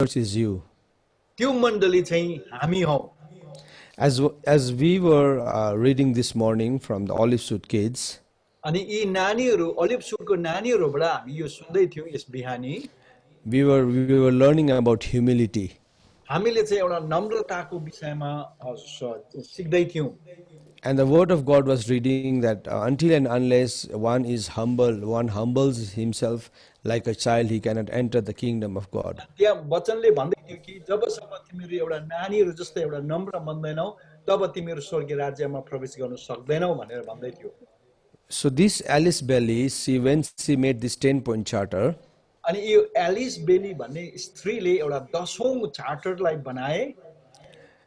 church is you. त्यो मण्डली चाहिँ हामी हौ। As we were reading this morning from the Olive Shoot Kids, अनि यी नानीहरू अलिभ सुटको नानीहरूबाट हामी यो सुन्दै थियौँ यस बिहानी। we were learning about humility. हामीले चाहिँ एउटा नम्रताको विषयमा सिक्दै थियौँ। And the word of God was reading that until and unless one is humble, one humbles himself like a child, he cannot enter the kingdom of God. त्यहाँ वचनले भन्दै थियो कि जबसम्म तिमीहरू एउटा नानीहरू जस्तै एउटा नम्र बन्दैनौ तब तिमीहरू स्वर्गीय राज्यमा प्रवेश गर्न सक्दैनौ भनेर भन्दै थियो। So this Alice Bailey, when she made this 10-point charter, अनि यो एलिस बेली भन्ने स्त्रीले एउटा 10औं चार्टरलाई बनाए।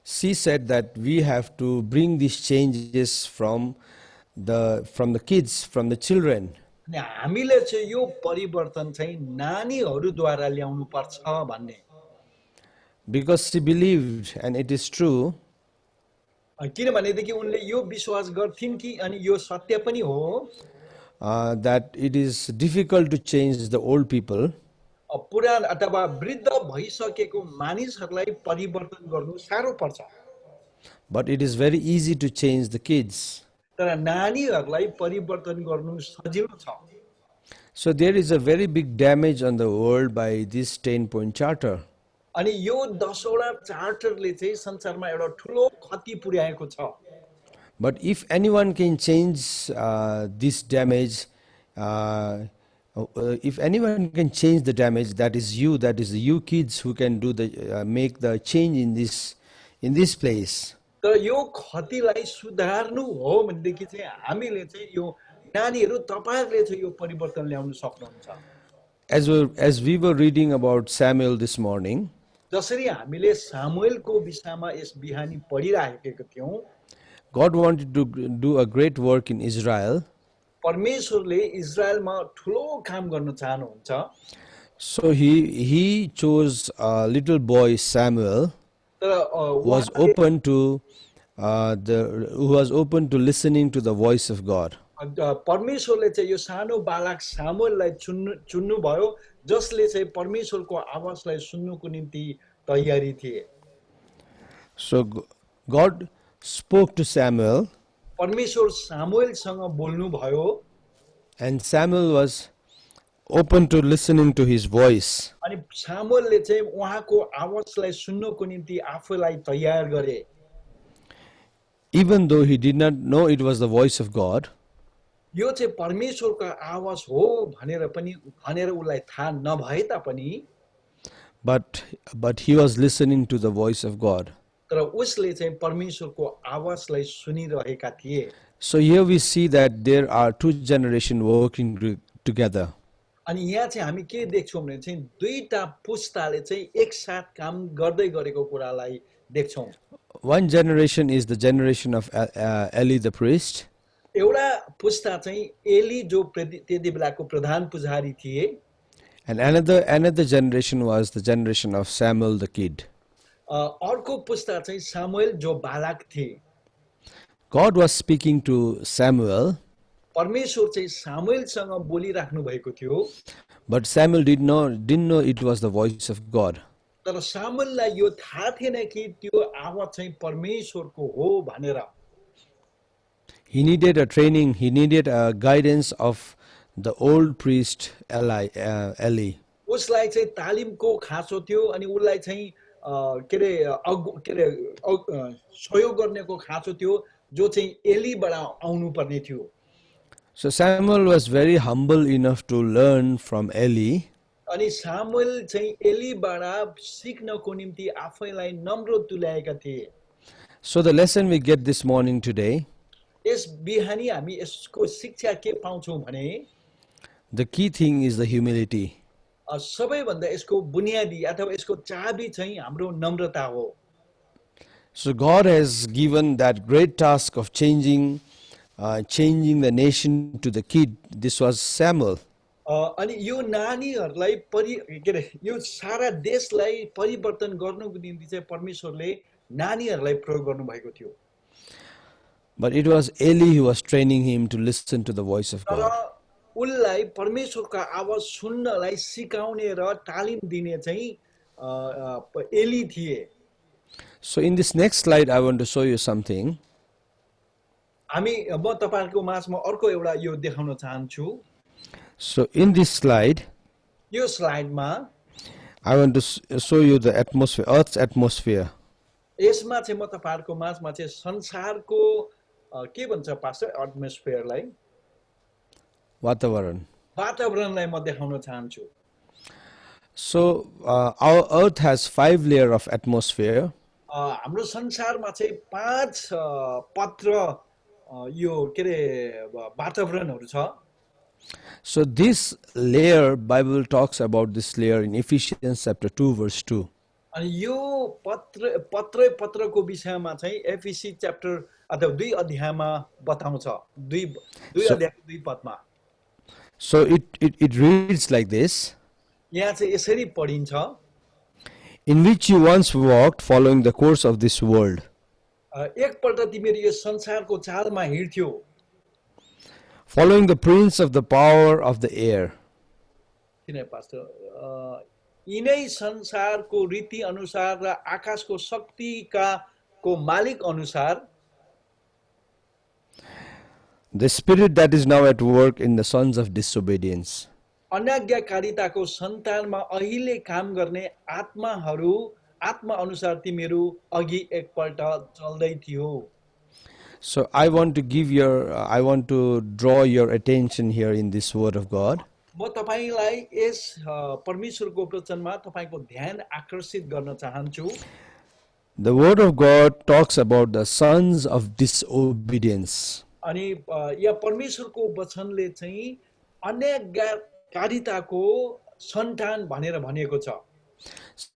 she said that we have to bring these changes from the kids, from the children. अनि हामीले चाहिँ यो परिवर्तन चाहिँ नानीहरूद्वारा ल्याउनु पर्छ भन्ने। Because she believed, and it is true, किनभनेदेखि उनले यो विश्वास गर्थिन् कि अनि यो सत्य पनि हो that it is difficult to change the old people, पुरान अथवा वृद्ध भइसकेको मानिसहरूलाई परिवर्तन गर्नु साह्रो पर्छ, but it is very easy to change the kids. तर नानीहरूलाई परिवर्तन गर्नु सजिलो छ। So there is a very big damage on the world by this 10-point charter. अनि यो 10वटा चार्टरले चाहिँ संसारमा एउटा ठुलो क्षति पुर्याएको छ। But if anyone can change this damage, if anyone can change the damage, that is you kids who can do the make the change in this place. तर यो क्षतिलाई सुधार्नु हो भनेदेखि चाहिँ हामीले चाहिँ यो नानीहरू तपाईहरुले चाहिँ यो परिवर्तन ल्याउन सक्नुहुन्छ। As we were reading about Samuel this morning, जसरी हामीले सामुएलको विषयमा यस बिहानी पढिरहेका थियौं, God wanted to do a great work in Israel. परमेश्वरले इजरायलमा ठुलो काम गर्न चाहनुहुन्छ। So he chose a little boy Samuel, तर who was open to listening to the voice of God. परमेश्वरले चाहिँ यो सानो बालक सामुएललाई चुन्नु भयो जसले चाहिँ परमेश्वरको आवाजलाई सुन्नुको निम्ति तयारी थिए। So God spoke to Samuel, परमेश्वर सामुएलसँग बोल्नु भयो and Samuel was open to listening to his voice. अनि सामुएलले चाहिँ उहाँको आवाजलाई सुन्नको निम्ति आफूलाई तयार गरे। Even though he did not know it was the voice of God, यो चाहिँ परमेश्वरको आवाज हो भनेर उलाई थाहा नभए तापनि, but he was listening to the voice of God. तर उसले चाहिँ परमेश्वरको आवाजलाई सुनिरहेका थिए। So here we see that there are two generations working together. अनि यहाँ चाहिँ हामी के देख्छौं भने चाहिँ दुईटा पुस्ताले चाहिँ एकसाथ काम गर्दै गरेको कुरालाई देख्छौं। One generation is the generation of Eli the priest, एउटा पुस्ता चाहिँ एली जो त्यति बेलाको प्रधान पुजारी थिए, and another generation was the generation of Samuel the kid. अर्को पुस्ता चाहिँ सामुएल जो बालक थिए। God was speaking to Samuel, परमेश्वर चाहिँ सामुएलसँग बोलिराख्नु भएको थियो, but Samuel didn't know it was the voice of God. तर सामुएललाई यो थाहा थिएन कि त्यो आवाज चाहिँ परमेश्वरको हो भनेर। He needed a training, he needed a guidance of the old priest Eli. उसलाई चाहिँ तालिमको खाँचो थियो अनि उसलाई चाहिँ सहयोग गर्नेको खाँचो थियो जो चाहिँ एलीबाट आउनु पर्ने थियो। So Samuel was very humble enough to learn from Eli. अनि सामुएल चाहिँ एलीबाट सिक्नको निम्ति आफैलाई नम्र तुल्याएका थिए। So the lesson we get this morning today, यस बिहानी हामी यसको शिक्षा के पाउँछौं भने the key thing is the humility. सबैभन्दा यसको बुनियादी अथवा यसको चाबी चाहिँ हाम्रो नम्रता हो। So God has given that great task of changing the nation to the kid. This was Samuel. अनि यो नानीहरूलाई यो सारा देशलाई परिवर्तन गर्नको निम्ति चाहिँ परमेश्वरले नानीहरूलाई प्रयोग गर्नु भएको थियो। But it was Eli who was training him to listen to the voice of God. उनलाई परमेश्वरको आवाज सुन्नलाई सिकाउने र तालिम दिने चाहिँ एली थिए। So in this next slide, I want to show you something. हामी म तपाईहरुको माझमा अर्को एउटा यो देखाउन चाहन्छु। So in this slide, यो स्लाइडमा I want to show you the atmosphere, Earth's atmosphere. यसमा चाहिँ म तपाईहरुको माझमा चाहिँ संसारको के भन्छ पास्टर एटमोस्फियरलाई Vatavaran. वातावरणलाई म देखाउन चाहन्छु। So our Earth has 5 layers of atmosphere. हाम्रो संसारमा चाहिँ 5 पत्र यो के रे वातावरणहरु छ। So this layer, Bible talks about this layer in Ephesians chapter 2 verse 2. अनि यो पत्रको विषयमा चाहिँ एफिसी च्याप्टर अथवा 2 अध्यायमा बताउँछ। 2 अध्यायको 2 पदमा। So it reads like this. यहाँ चाहिँ यसरी पढिन्छ, In which you once walked, following the course of this world. एकपल्ट तिमीहरू यो संसारको चालमा हिँड्थ्यौ, Following the prince of the power of the air. किन पास्टर यिनै संसारको रीति अनुसार र आकाशको शक्तिका को मालिक अनुसार The spirit that is now at work in the sons of disobedience. अनाज्ञाकारिताको सन्तानमा अहिले काम गर्ने आत्मा अनुसार तिमीहरू अघि एकपल्ट चल्दै थियौ। So I want to draw your attention here in this word of God. म तपाईलाई यस परमेश्वरको वचनमा तपाईको ध्यान आकर्षित गर्न चाहन्छु। The word of God talks about the sons of disobedience. अनि यहाँ परमेश्वरको वचनले चाहिँ अनाज्ञाकारिताको सन्तान भनेर भनिएको छ।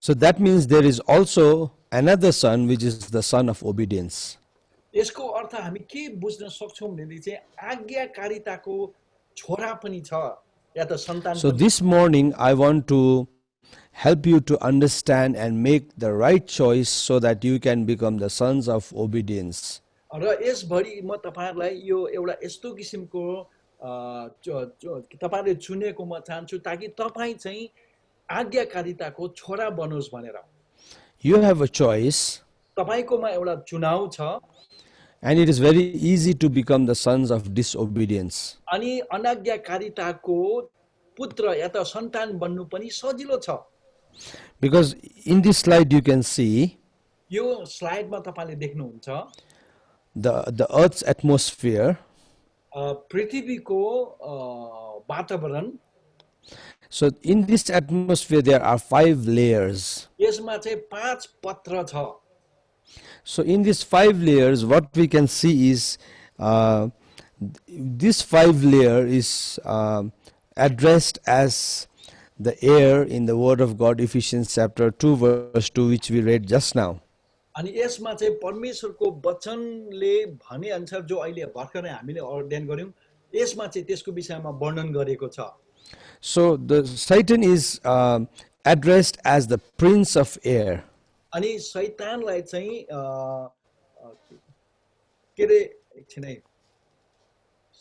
So that means there is also another son, which is the son of obedience. यसको अर्थ हामी के बुझ्न सक्छौं भने चाहिँ आज्ञाकारिताको छोरा पनि छ या त सन्तान। So this morning I want to help you to understand and make the right choice so that you can become the sons of obedience. र यसभरि म तपाईहरुलाई यो एउटा यस्तो किसिमको तपाईहरुले चुनेको म चाहन्छु ताकि तपाई चाहिँ आज्ञाकारिताको छोरा बनोस् भनेर। You have a choice. तपाईकोमा एउटा चुनाव छ। And it is very easy to become the sons of disobedience. अनि अनाज्ञाकारिताको पुत्र या त सन्तान बन्नु पनि सजिलो छ। Because in this slide you can see यो स्लाइडमा तपाईले देख्नुहुन्छ the earth's atmosphere. पृथ्वीको वातावरण। So in this atmosphere there are 5 layers. यसमा चाहिँ 5 पत्र छ। So in these 5 layers, what we can see is this 5 layer is addressed as the air in the word of God, Ephesians chapter 2 verse 2, which we read just now. अनि यसमा चाहिँ परमेश्वरको वचनले भने अनुसार जो अहिले भर्खरै हामीले अध्ययन गर्यौं यसमा चाहिँ त्यसको विषयमा वर्णन गरेको छ। So the Satan is addressed as the prince of air. अनि शैतानलाई चाहिँ के रे एकछिन है,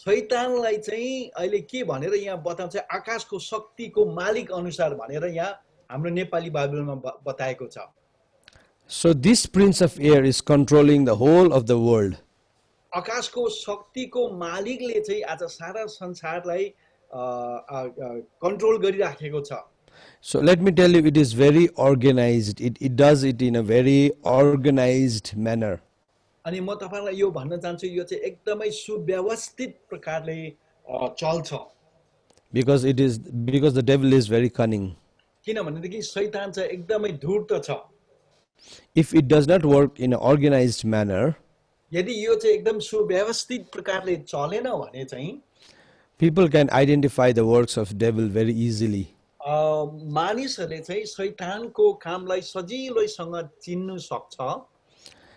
शैतानलाई चाहिँ अहिले के भनेर यहाँ बताउँछ आकाशको शक्तिको मालिक अनुसार भनेर यहाँ हाम्रो नेपाली बाइबलमा बताएको छ। So this prince of air is controlling the whole of the world. आकाशको शक्तिको मालिकले चाहिँ आज सारा संसारलाई कन्ट्रोल गरिराखेको छ। So let me tell you, it is very organized. It does it in a very organized manner. अनि म तपाईलाई यो भन्न चाहन्छु यो चाहिँ एकदमै सुव्यवस्थित प्रकारले चल्छ। Because the devil is very cunning. किनभनेदेखि शैतान चाहिँ एकदमै धूर्त छ। If it does not work in an organized manner, यदि यो चाहिँ एकदम सुव्यवस्थित प्रकारले चलेन भने चाहिँ people can identify the works of devil very easily. मानिसहरूले चाहिँ शैतानको कामलाई सजिलैसँग चिन्नु सक्छ।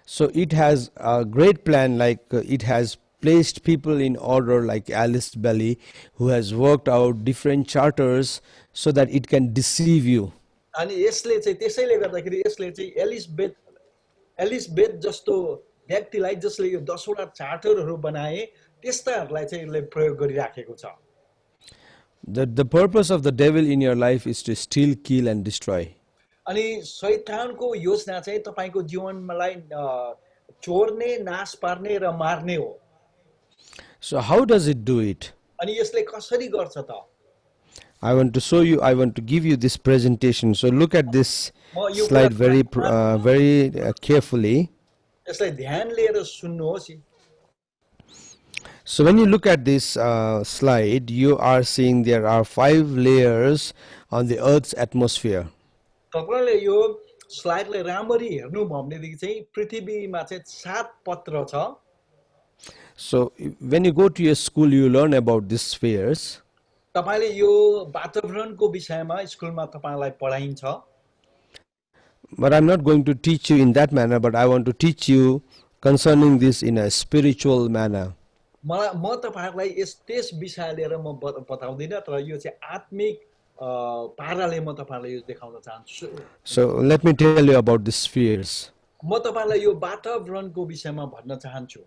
So it has a great plan, like it has placed people in order like Alice Bailey, who has worked out different charters so that it can deceive you. अनि यसले चाहिँ त्यसैले गर्दाखेरि यसले चाहिँ एलिसबेथ जस्तो व्यक्तिलाई जसले यो 10 वटा चार्टरहरू बनाए त्यस्ताहरूलाई चाहिँ यसले प्रयोग गरिराखेको छ। The purpose of the devil in your life is to steal, kill and destroy. अनि शैतानको योजना चाहिँ तपाईको जीवनलाई चोर्ने, नाश पार्ने र मार्ने हो। So how does it do it? अनि यसले कसरी गर्छ त? I want to show you, I want to give you this presentation. So look at this म यो slide very कुरा carefully. यसलाई ध्यान लिएर सुन्नुहोस्। So when you look at this slide, you are seeing there are 5 layers on the Earth's atmosphere. तपाईले यो स्लाइडलाई राम्ररी हेर्नु भयो भनेदेखि चाहिँ पृथ्वीमा चाहिँ 7 पत्र छ। So when you go to your school, you learn about these spheres. तपाईले यो वातावरणको विषयमा स्कुलमा तपाईलाई पढाइन्छ। But I'm not going to teach you in that manner, but I want to teach you concerning this in a spiritual manner. म तपाईहरुलाई त्यस विषय लिएर म बताउँदिन, तर यो चाहिँ आत्मिक पाराले म तपाईहरुलाई यो देखाउन चाहन्छु। So let me tell you about the spheres. म तपाईलाई यो वातावरणको विषयमा भन्न चाहन्छु।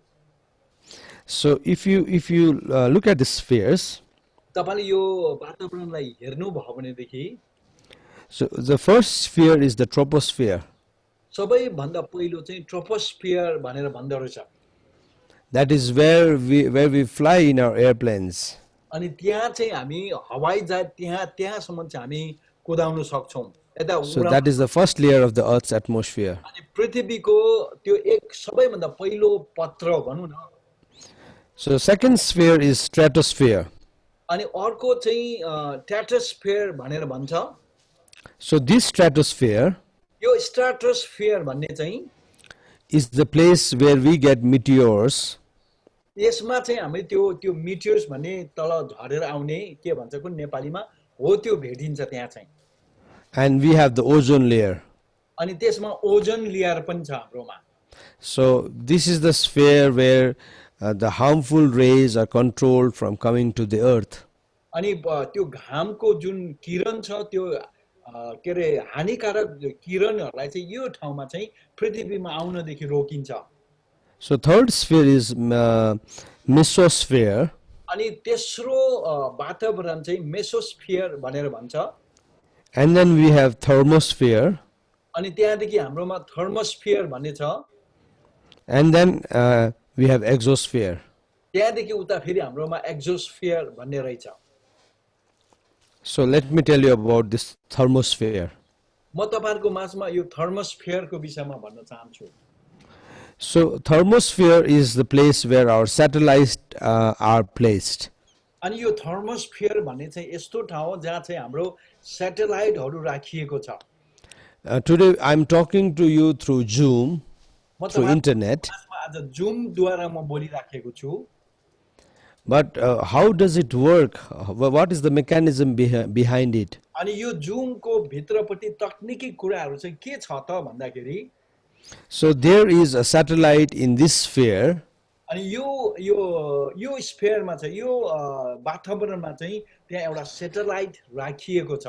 So if you look at the spheres, तपाईले यो वातावरणलाई हेर्नु भयो भनेदेखि so the first sphere is the troposphere. सबैभन्दा पहिलो चाहिँ ट्रोपोस्फियर भनेर भन्दो रहेछ। That is where we fly in our airplanes. अनि त्यहाँ चाहिँ हामी हवाई जहाज त्यहाँसम्म चाहिँ हामी कुदाउन सक्छौं। So that is the first layer of the Earth's atmosphere. अनि पृथ्वीको त्यो एक सबैभन्दा पहिलो पत्र भनौं न। So second sphere is stratosphere. अनि अर्को चाहिँ स्ट्राटोस्फियर भनेर भन्छ। So this stratosphere यो स्ट्राटोस्फियर भन्ने चाहिँ is the place where we get meteors. यसमा चाहिँ हामी त्यो मिटियर्स भन्ने तल झरेर आउने के भन्छ कुन नेपालीमा हो त्यो भेटिन्छ त्यहाँ चाहिँ। And we have the ozone layer. अनि त्यसमा ओजोन लेयर पनि छ हाम्रोमा। So this is the sphere where the harmful rays are controlled from coming to the earth. अनि त्यो घामको जुन किरण छ त्यो के रे हानिकारक किरणहरूलाई चाहिँ यो ठाउँमा चाहिँ पृथ्वीमा आउनदेखि रोकिन्छ। So third sphere is mesosphere. अनि तेस्रो वातावरण चाहिँ मेसोस्फियर भनेर भन्छ। And then we have thermosphere. अनि त्यहाँदेखि हाम्रोमा थर्मोस्फियर भन्ने छ। And then we have exosphere. त्यहाँदेखि उता फेरि हाम्रोमा एक्जोस्फियर भन्ने रहेछ। So let me tell you about this thermosphere. म तपाईहरुको माझमा यो थर्मोस्फियरको विषयमा भन्न चाहन्छु। So thermosphere is the place where our satellites are placed. अनि यो थर्मोस्फियर भन्ने चाहिँ यस्तो ठाउँ हो जहाँ चाहिँ हाम्रो स्याटेलाइटहरु राखिएको छ। Today I'm talking to you through Zoom, through internet. आज जुम द्वारा म बोलिराखेको छु। But how does it work? What is the mechanism behind it? अनि यो जुमको भित्रपट्टि तकनिकी कुराहरु चाहिँ के छ त भन्दाखेरि So there is a satellite in this sphere. अनि यो स्फियरमा चाहिँ यो वातावरणमा चाहिँ त्यहाँ एउटा स्याटेलाइट राखिएको छ।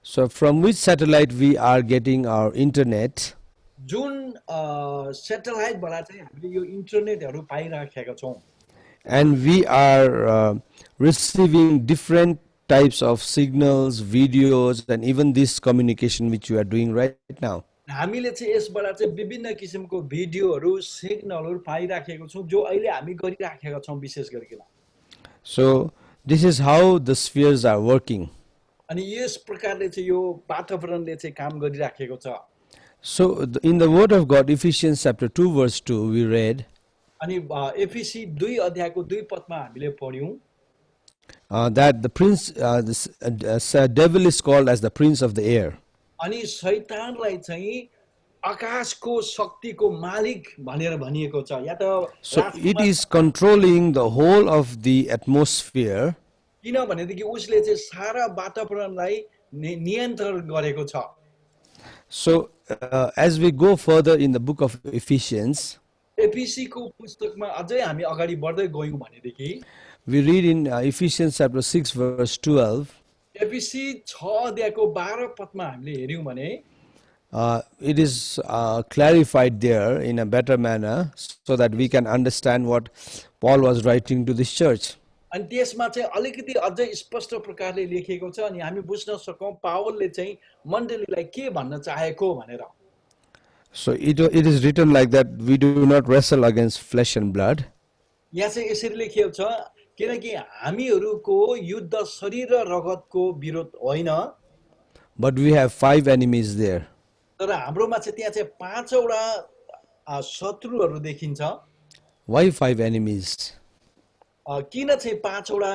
So from which satellite we are getting our internet? जुन स्याटेलाइटबाट चाहिँ हामीले यो इन्टरनेटहरु पाइराखेका छौं। And we are receiving different types of signals, videos, and even this communication which you are doing right now. हामीले चाहिँ यसबाट चाहिँ विभिन्न किसिमको भिडियोहरु सिग्नलहरु पाइराखेको छौं जो अहिले हामी गरिराखेका छौं विशेष गरिकन। So this is how the spheres are working. अनि यस प्रकारले चाहिँ यो वातावरणले चाहिँ काम गरिराखेको छ। So in the word of God, Ephesians chapter 2 verse 2, we read अनि एफिसी 2 अध्यायको 2 पदमा हामीले पढ्यौं that the prince, the devil is called as the prince of the air. अनि शैतानलाई चाहिँ आकाशको शक्तिको मालिक भनेर भनिएको छ या त So it is controlling the whole of the atmosphere. किनभनेदेखि उसले चाहिँ सारा वातावरणलाई नियन्त्रण गरेको छ। So as we go further in the book of Ephesians, एफिसी को पुस्तकमा अझै हामी अगाडि बढ्दै गयौं भनेदेखि we read in Ephesians chapter 6 verse 12, एफिसी 6 अध्यायको 12 पदमा हामीले हेर्यौं भने it is clarified there in a better manner so that we can understand what Paul was writing to this church. अनि त्यसमा चाहिँ अलिकति अझै स्पष्ट प्रकारले लेखिएको छ अनि हामी बुझ्न सकौँ पावलले चाहिँ मण्डलीलाई के भन्न चाहेको भनेर। So it is written like that, we do not wrestle against flesh and blood, यहाँ चाहिँ यसरी लेखिएको छ किनकि हामीहरूको युद्ध शरीर र रगतको विरोध होइन, but we have 5 enemies there. तर हाम्रोमा चाहिँ त्यहाँ चाहिँ 5वटा शत्रुहरू देखिन्छ। Why 5 enemies? किन चाहिँ 5वटा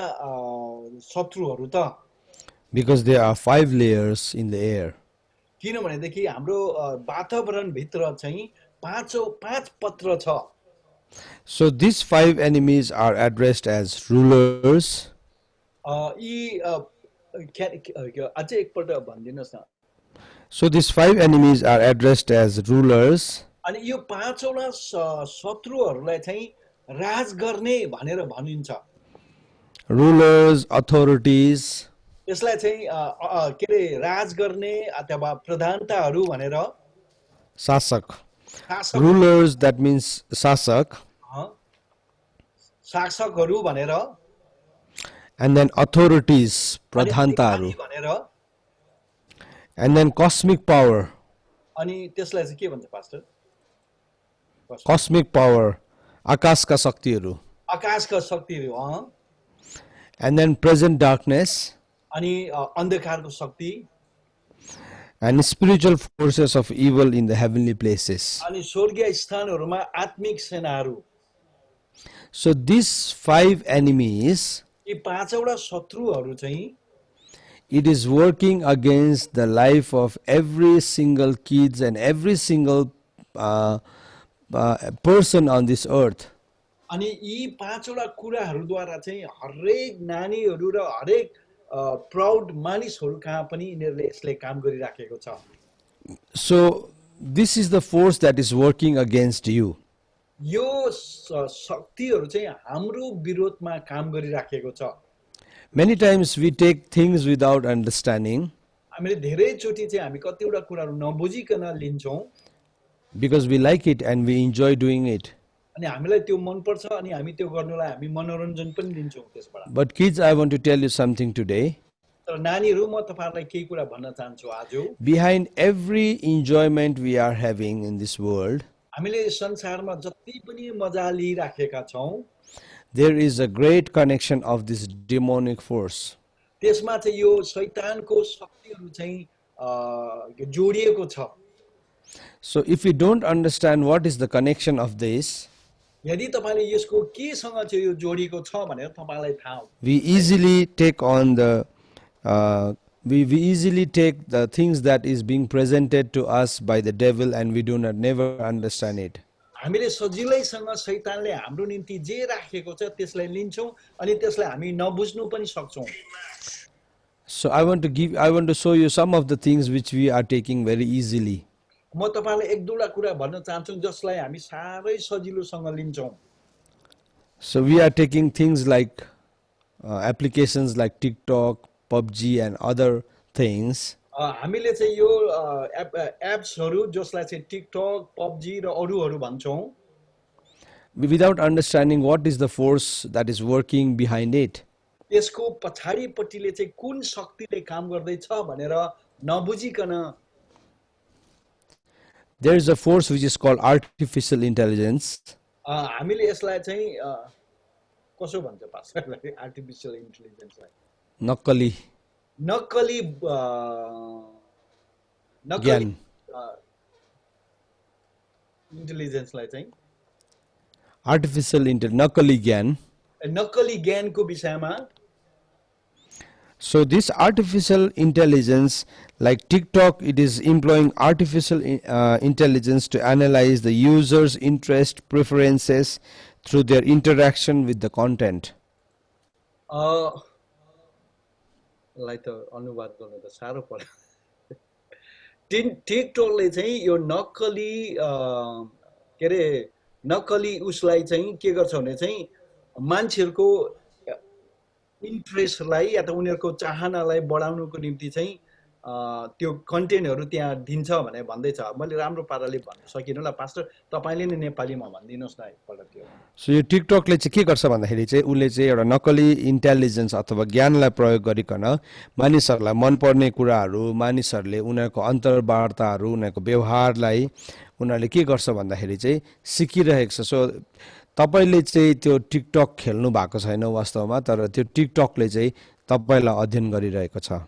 शत्रुहरू त? Because there are 5 layers in the air. किनभनेदेखि हाम्रो वातावरणभित्र चाहिँ 5 पत्र छ। So these 5 enemies are addressed as rulers, यी अझै एकपल्ट भनिदिनुहोस् न। so these 5 enemies are addressed as rulers, अनि यो 5वटा शत्रुहरूलाई चाहिँ राज गर्ने भनेर भनिन्छ। rulers, authorities, यसलाई चाहिँ के अरे राज गर्ने अथवा प्रधानताहरू भनेर, sasak. शासक Rulers, that means sasak, शासकहरू भनेर, and then authorities, अनि pradhantaru, अधिकारी भनेर, and then cosmic power. अनि त्यसलाई चाहिँ के भन्छ pastor? Cosmic power, akaska shaktiharu, आकाशका शक्तिहरू, and then present darkness, अनि अन्धकारको शक्ति, and spiritual forces of evil in the heavenly places. अनि स्वर्गीय स्थानहरूमा आत्मिक सेनाहरू। So these 5 enemies, यी 5वटा शत्रुहरू चाहिँ it is working against the life of every single kids and every single person on this earth. अनि यी 5वटा कुराहरूद्वारा चाहिँ हरेक नानीहरू र हरेक प्राउड मानिसहरू कहाँ पनि यिनीहरूले यसले काम गरिराखेको छ। So this is the force that is working against you. यो शक्तिहरू चाहिँ हाम्रो विरोधमा काम गरिराखेको छ। Many times we take things without understanding हामीले धेरैचोटि चाहिँ हामी कतिवटा कुराहरू नबुझिकन लिन्छौँ because we like it and we enjoy doing it. अनि हामीलाई त्यो मनपर्छ अनि हामी त्यो गर्नुलाई हामी मनोरञ्जन पनि लिन्छौँ त्यसबाट। But kids, I want to tell you something today. तर नानीहरू म तपाईँहरूलाई केही कुरा भन्न चाहन्छु आज। Behind every enjoyment we are having in this world, हामीले संसारमा जति पनि मजा लिइराखेका छौँ there is a great connection of this demonic force. त्यसमा चाहिँ यो शैतानको शक्तिहरू चाहिँ जोडिएको छ। So if you don't understand what is the connection of this, यदि तपाईँले यसको केसँग चाहिँ यो जोडिएको छ भनेर तपाईँलाई थाहा हो, we easily take on the we easily take the things that is being presented to us by the devil and we do not never understand it. हामीले सजिलैसँग शैतानले हाम्रो निम्ति जे राखेको छ त्यसलाई लिन्छौँ अनि त्यसलाई हामी नबुझ्नु पनि सक्छौँ। So I want to show you some of the things which we are taking very easily. म तपाईँलाई एक दुईवटा कुरा भन्न चाहन्छु जसलाई हामी साह्रै सजिलोसँग लिन्छौँ। So we are taking things like applications like TikTok, PUBG and other things. हामीले चाहिँ यो एप्सहरू जसलाई चाहिँ टिकटक, पबजी र अरूहरू भन्छौँ Without understanding what is the force that is working behind it. यसको पछाडिपट्टिले चाहिँ कुन शक्तिले काम गर्दैछ भनेर नबुझिकन There is a force which is called artificial intelligence. हामीले यसलाई चाहिँ कसो भन्छ पास्टरलाई आर्टिफिसियल इन्टेलिजेन्सलाई Nakali नक्कली ज्ञान. इन्टेलिजेन्सलाई चाहिँ Nakali Gyan. नक्कली ज्ञानको विषयमा। So this artificial intelligence, like TikTok, it is employing artificial intelligence to analyze the user's interest, preferences through their interaction with the content. लाई त अनुवाद गर्न त साह्रो पर्यो। टिकटकले चाहिँ यो नक्कली के अरे नक्कली उसलाई चाहिँ के गर्छ भने चाहिँ मान्छेहरूको इन्ट्रेस्टलाई या त उनीहरूको चाहनालाई बढाउनको निम्ति चाहिँ त्यो कन्टेन्टहरु त्यहाँ दिन्छ भने भन्दैछ मैले राम्रो पाराले भन्न सकिनँ ल पास्टर तपाईले नै नेपालीमा भनिदिनुस् न एकपल्ट त्यो सो यो टिकटकले चाहिँ के गर्छ भन्दाखेरि चाहिँ उसले चाहिँ एउटा नक्कली इन्टेलिजेन्स अथवा ज्ञानलाई प्रयोग गरिकन मानिसहरूलाई मनपर्ने कुराहरू मानिसहरूले उनीहरूको अन्तर्वार्ताहरू उनीहरूको व्यवहारलाई उनीहरूले के गर्छ भन्दाखेरि चाहिँ सिकिरहेको छ सो तपाईले चाहिँ त्यो टिकटक खेल्नु भएको छैन वास्तवमा तर त्यो टिकटकले चाहिँ तपाईलाई अध्ययन गरिरहेको छ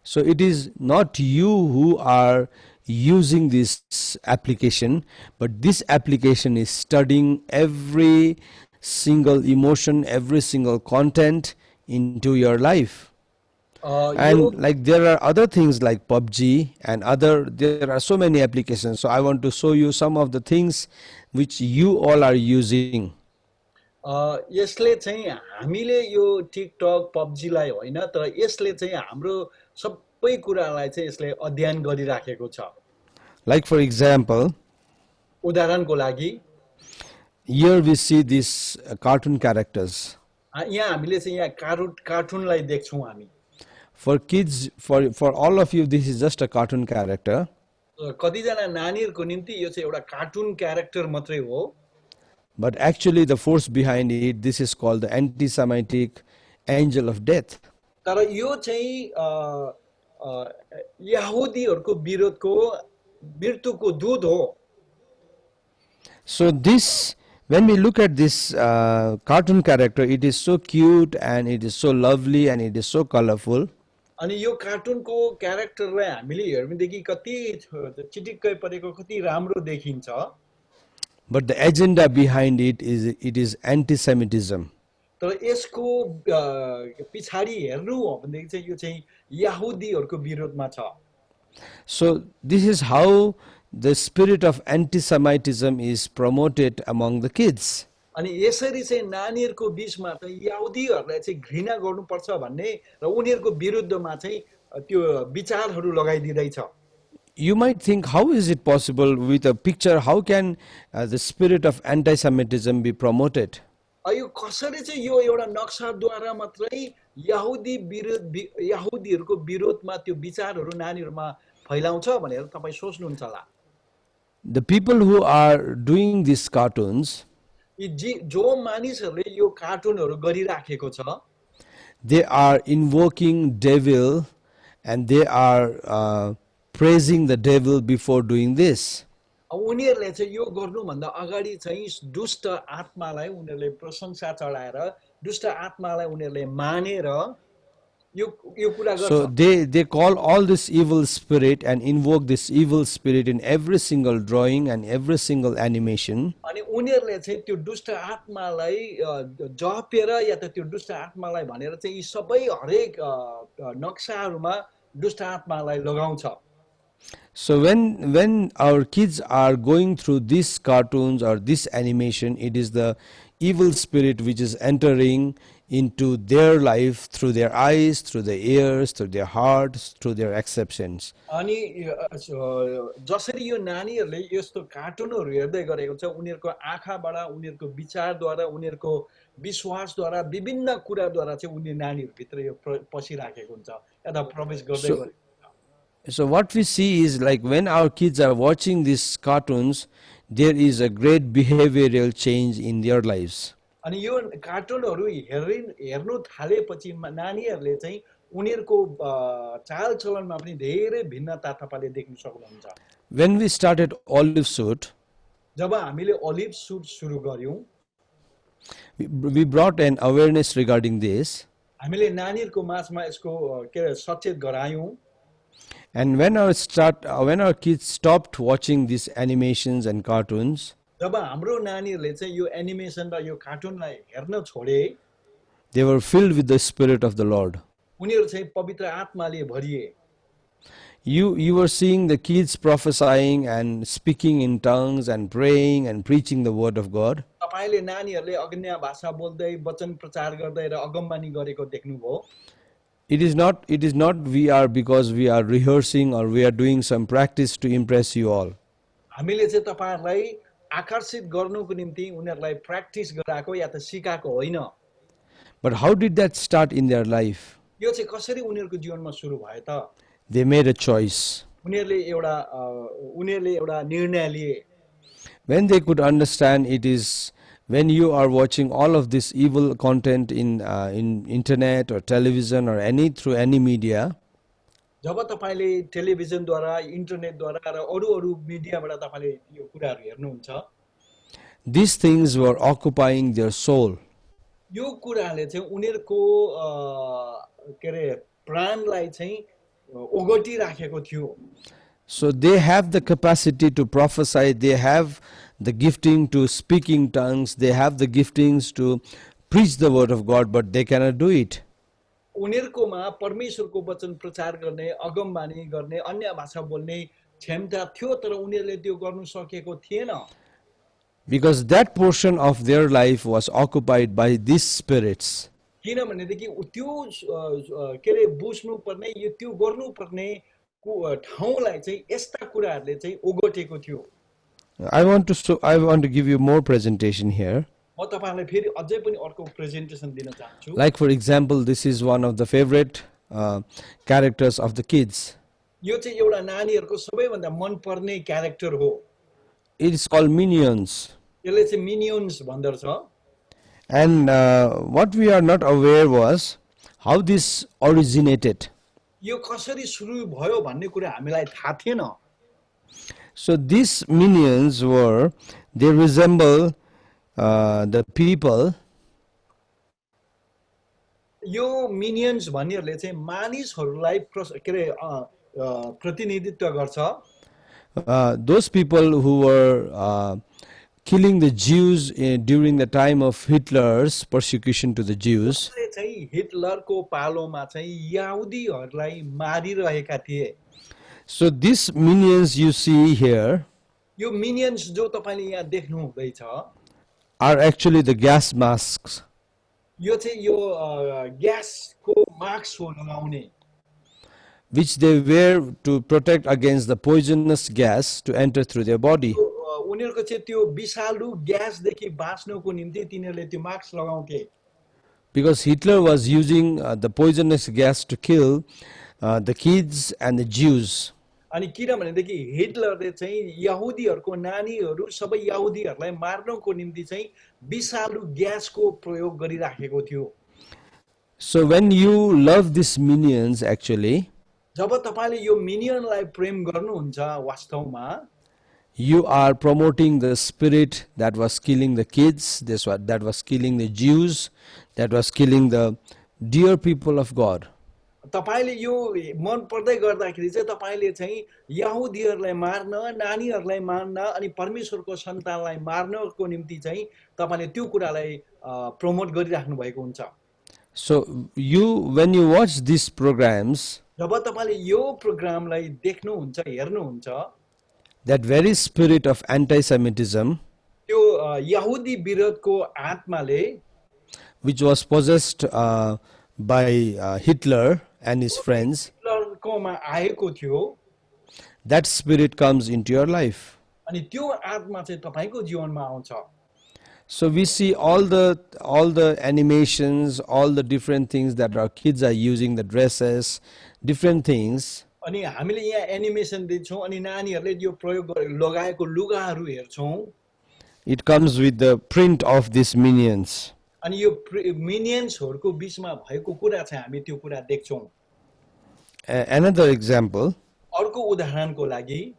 So it is not you who are using this application, but this application is studying every single emotion, every single content into your life. And like there are other things like PUBG and there are so many applications. So I want to show you some of the things which you all are using. यसले चाहिँ हामीले यो TikTok पब्जीलाई होइन तर यसले चाहिँ हाम्रो सबै कुरालाई चाहिँ यसले अध्ययन गरिराखेको छ Like for example, उदाहरणको लागि here we see these cartoon characters. यहाँ हामीले चाहिँ यहाँ कार्टुनलाई देख्छौँ हामी For kids, for all of you, this is just a cartoon character. कतिजना नानीहरूको निम्ति यो चाहिँ एउटा कार्टुन क्यारेक्टर मात्रै हो But actually the force behind it, this is called the anti-Semitic angel of death. तर यो चाहिँ यहुदीहरूको विरोधको मृत्युको दूत हो So this, when we look at this cartoon character, it is so cute and it is so lovely and it is so colorful. अनि यो कार्टुनको क्यारेक्टरलाई हामीले हेर्नुदेखि कति चिटिक्कै परेको कति राम्रो देखिन्छ But the agenda behind it is anti-Semitism. तर यसको पछाडी हेर्नु हो भनेदेखि चाहिँ यो चाहिँ यहुदीहरूको विरोधमा छ So this is how the spirit of anti-Semitism is promoted among the kids. अनि यसरी चाहिँ नानीहरूको बीचमा चाहिँ यहुदीहरूलाई चाहिँ घृणा गर्नुपर्छ भन्ने र उनीहरूको विरुद्धमा चाहिँ त्यो विचारहरू लगाइदिँदैछ You might think, how is it possible with a picture? How can the spirit of anti-Semitism be promoted? यो कसरी चाहिँ यो एउटा नक्साद्वारा मात्रै यहुदीहरूको विरोधमा त्यो विचारहरू नानीहरूमा फैलाउँछ भनेर तपाईँ सोच्नुहुन्छ होला The people who are doing these cartoons, जो मानिसहरूले यो कार्टुनहरू गरिराखेको छ they are invoking devil and they are praising the devil before doing this. उनीहरूले चाहिँ यो गर्नुभन्दा अगाडि चाहिँ दुष्ट आत्मालाई उनीहरूले प्रशंसा चढाएर दुष्ट आत्मालाई उनीहरूले मानेर यो कुरा गर्छ So they call all this evil spirit and invoke this evil spirit in every single drawing and every single animation. अनि उनीहरूले चाहिँ त्यो दुष्ट आत्मालाई जपेर या त त्यो दुष्ट आत्मालाई भनेर चाहिँ यी सबै हरेक नक्साहरूमा दुष्ट आत्मालाई लगाउँछ So when our kids are going through these cartoons or this animation, it is the evil spirit which is entering into their life through their eyes, through their ears, through their hearts, through their acceptions. अनि जसरी यो नानीहरूले यस्तो कार्टुनहरू हेर्दै गरेको छ उनीहरूको आँखाबाट उनीहरूको विचारद्वारा उनीहरूको विश्वासद्वारा विभिन्न कुराद्वारा चाहिँ उनी नानीहरूभित्र यो पसिराखेको हुन्छ या त प्रवेश गर्दै गरेको So what we see is like when our kids are watching these cartoons, there is a great behavioral change in their lives. अनि यो कार्टुनहरू हेर्नु थालेपछि नानीहरूले चाहिँ उनीहरूको चालचलनमा पनि धेरै भिन्नता तपाईले देख्न सक्नुहुन्छ When we started Olive Shoot, जब हामीले ओलिभ सुट सुरु गर्यौं we brought an awareness regarding this. हामीले नानीहरूको माझमा यसको के सचेत गरायौं And when our kids stopped watching these animations and cartoons, जब हाम्रो नानीहरूले चाहिँ यो एनिमेसन र यो कार्टुनलाई हेर्न छोडे they were filled with the Spirit of the Lord. उनीहरू चाहिँ पवित्र आत्माले भरिए You were seeing the kids prophesying and speaking in tongues and praying and preaching the word of God. तपाईले नानीहरूले अज्ञा भाषा बोल्दै वचन प्रचार गर्दै र अगमबानी गरेको देख्नुभयो It is not we are because we are rehearsing or we are doing some practice to impress you all. हामीले चाहिँ तपाईहरुलाई आकर्षित गर्नुको निम्ति उनीहरुलाई प्र्याक्टिस गराएको या त सिकाएको होइन But how did that start in their life? यो चाहिँ कसरी उनीहरुको जीवनमा सुरु भयो त They made a choice. उनीहरूले एउटा निर्णय लिए. When they could understand it is when you are watching all of this evil content in internet or television or through any media, जब तपाईले टेलिभिजनद्वारा इन्टरनेटद्वारा र अरू मिडियाबाट तपाईले यो कुराहरू हेर्नुहुन्छ, these things were occupying their soul. यो कुराले चाहिँ उनीहरुको के रे प्राणलाई चाहिँ ओगटी राखेको थियो. So they have the capacity to prophesy, they have the gifting to speaking tongues, they have the giftings to preach the word of God, but they cannot do it. उनीहरुकोमा परमेश्वरको वचन प्रचार गर्ने, अगमबानी गर्ने, अन्य भाषा बोल्ने क्षमता थियो, तर उनीहरुले त्यो गर्न सकेको थिएन. Because that portion of their life was occupied by these spirits. किनभनेदेखि त्यो के रे बुझ्नु पर्ने, यो त्यो गर्नु पर्ने ठाउँलाई चाहिँ यस्ता कुराहरुले चाहिँ ओगटेको थियो. I want to give you more presentation here. म तपाईहरुलाई फेरि अझै पनि अर्को प्रेजेन्टेसन दिन चाहन्छु. Like for example, this is one of the favorite characters of the kids. यो चाहिँ एउटा नानीहरुको सबैभन्दा मन पर्ने क्यारेक्टर हो. It is called Minions. यसले चाहिँ मिनियन्स भन्दछ. And what we are not aware was how this originated. यो कसरी सुरु भयो भन्ने कुरा हामीलाई थाहा थिएन. So these minions they resemble the people. यो मिनियन्स भन्नेहरुले चाहिँ मानिसहरुलाई के रे प्रतिनिधित्व गर्छ. Those people who were killing the Jews during the time of Hitler's persecution to the Jews. चाहिँ हिटलरको पालोमा चाहिँ यहुदीहरुलाई मारिरहेका थिए. So these minions you see here यो मिनियन्स जो तपाईले यहाँ देख्नु हुँदैछ, are actually the gas masks. यो चाहिँ यो ग्यासको मास्क हो लगाउने, which they wear to protect against the poisonous gas to enter through their body. उनीहरुको चाहिँ त्यो विषालु ग्यासदेखि बाँच्नको निम्ति तिनीहरुले त्यो मास्क लगाउँथे. Because Hitler was using the poisonous gas to kill the kids and the Jews. अनि किनभनेदेखि हिटलरले चाहिँ यहुदीहरुको नानीहरु सबै यहुदीहरुलाई मार्नको निम्ति चाहिँ विषालु ग्यासको प्रयोग गरिराखेको थियो. So when you love these minions actually, जब तपाईले यो मिनियनलाई प्रेम गर्नुहुन्छ वास्तवमा, you are promoting the spirit that was killing the kids, that was killing the Jews, that was killing the dear people of God. तपाईले यो मन पर्दै गर्दाखेरि चाहिँ तपाईले चाहिँ यहुदीहरुलाई मार्न, नानीहरुलाई मार्न अनि परमेश्वरको सन्तानलाई मार्नको निम्ति चाहिँ तपाईले त्यो कुरालाई प्रमोट गरिराख्नु भएको हुन्छ. So when you watch these programs, जब तपाईले यो प्रोग्रामलाई देख्नुहुन्छ, हेर्नुहुन्छ, that very spirit of anti-Semitism, त्यो यहुदी विरोधको आत्माले, which was possessed by Hitler and his friends, हिटलरकोमा आएको थियो, that spirit comes into your life. अनि त्यो आत्मा चाहिँ तपाईको जीवनमा आउँछ. So we see all the animations, all the different things that our kids are using, the dresses, different things. अनि हामीले यहाँ एनिमेसन देख्छौं, अनि नानीहरुले यो प्रयोग लगाएको लुगाहरू हेर्छौं. It comes with the print of these minions. अनि यो मिनियन्सहरुको बीचमा भएको कुरा चाहिँ हामी त्यो कुरा देख्छौं. Another example, अर्को उदाहरणको लागि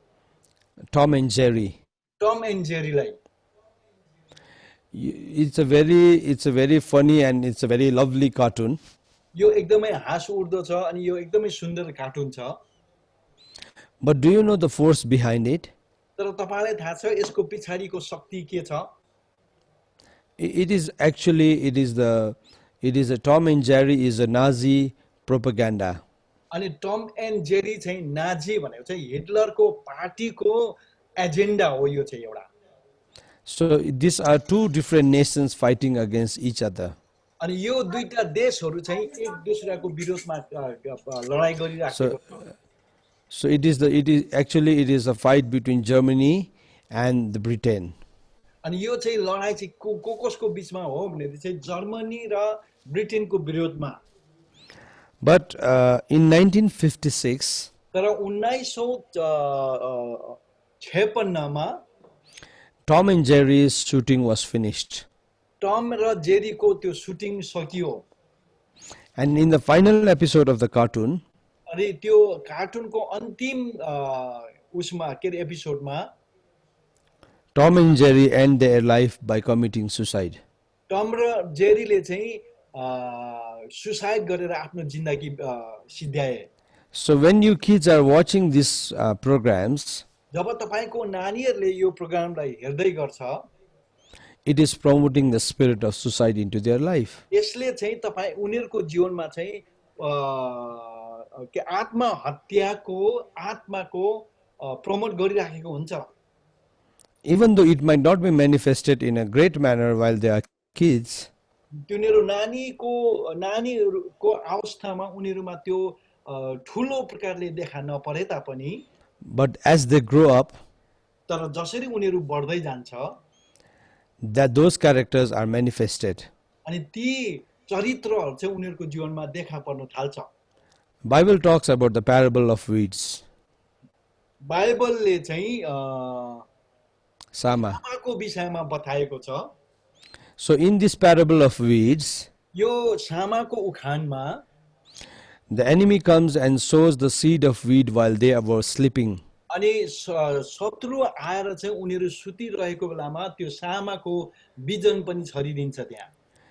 Tom and Jerry. Tom and जेरीलाई, It's a very funny and it's a very lovely cartoon. यो एकदमै हाँस उठ्दो छ अनि यो एकदमै सुन्दर कार्टुन छ. But do you know the force behind it? तर तपाईलाई थाहा छ यसको पछाडीको शक्ति के छ? It is a Tom and Jerry is a Nazi propaganda. अनि टम एन्ड जेरी चाहिँ नाजी भनेको चाहिँ हिटलरको पार्टीको एजेन्डा हो. यो चाहिँ एउटा, So these are two different nations fighting against each other. अनि यो दुईटा देशहरू चाहिँ एक दुसराको विरोधमा लडाई गरिराखेको छ. So it is a fight between Germany and the Britain. अनि यो चाहिँ लडाई चाहिँ कसको बीचमा हो भने चाहिँ जर्मनी र ब्रिटेनको विरोधमा. But in 1956, तर 1956 मा Tom and Jerry's shooting was finished. Tom र जेरीको त्यो सुटिङ सकियो And in the final episode of the cartoon, अनि त्यो कार्टुनको अन्तिम उसमा के अरे एपिसोडमा Tom and Jerry end their life by committing suicide. Tom र जेरीले चाहिँ सुसाइड गरेर आफ्नो जिन्दगी सिद्ध्याए So when you kids are watching these programs, जब तपाईको नानीहरूले यो प्रोग्रामलाई हेर्दै गर्छ it is promoting the spirit of suicide into their life. यसले चाहिँ तपाई उनीहरूको जीवनमा चाहिँ के आत्महत्याको आत्माको प्रमोट गरिराखेको हुन्छ Even though it might not be manifested in a great manner while they are kids, तिनीहरू नानीहरूको अवस्थामा उनीहरूमा त्यो ठुलो प्रकारले देखा नपरे तापनि but as they grow up, तर जसरी उनीहरू बढ्दै जान्छ that those characters are manifested. अनि ती चरित्रहरू चाहिँ उनीहरूको जीवनमा देखा पर्न थाल्छ Bible talks about the parable of weeds. बाइबलले चाहिँ Sama. सामाको विषयमा बताएको छ So in this parable of weeds, यो सामाको उखानमा the enemy comes and sows the seed of weed while they were sleeping. अनि शत्रु आएर चाहिँ उनीहरू सुतिरहेको बेलामा त्यो सामाको बिजन पनि छरिदिन्छ त्यहाँ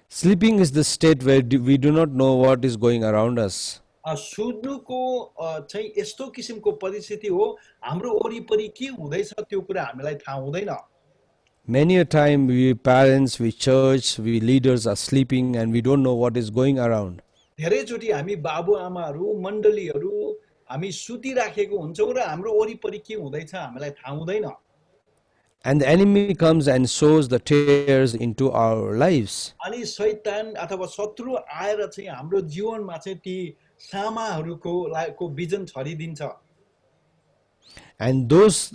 Sleeping is the state where we do not know what is going around us. सुत्नुको चाहिँ यस्तो किसिमको परिस्थिति हो हाम्रो वरिपरि के हुँदैछ त्यो कुरा हामीलाई थाहा हुँदैन Many a time we parents, we church, we leaders are sleeping and we don't know what is going around. धेरैचोटि हामी बाबुआमाहरू मण्डलीहरू हामी सुतिराखेको हुन्छौँ र हाम्रो वरिपरि के हुँदैछ हामीलाई थाहा हुँदैन And the enemy comes and sows the tares into our lives. अनि शैतान अथवा शत्रु आएर चाहिँ हाम्रो जीवनमा चाहिँ ती सामाहरूको बिजन छरिदिन्छ And those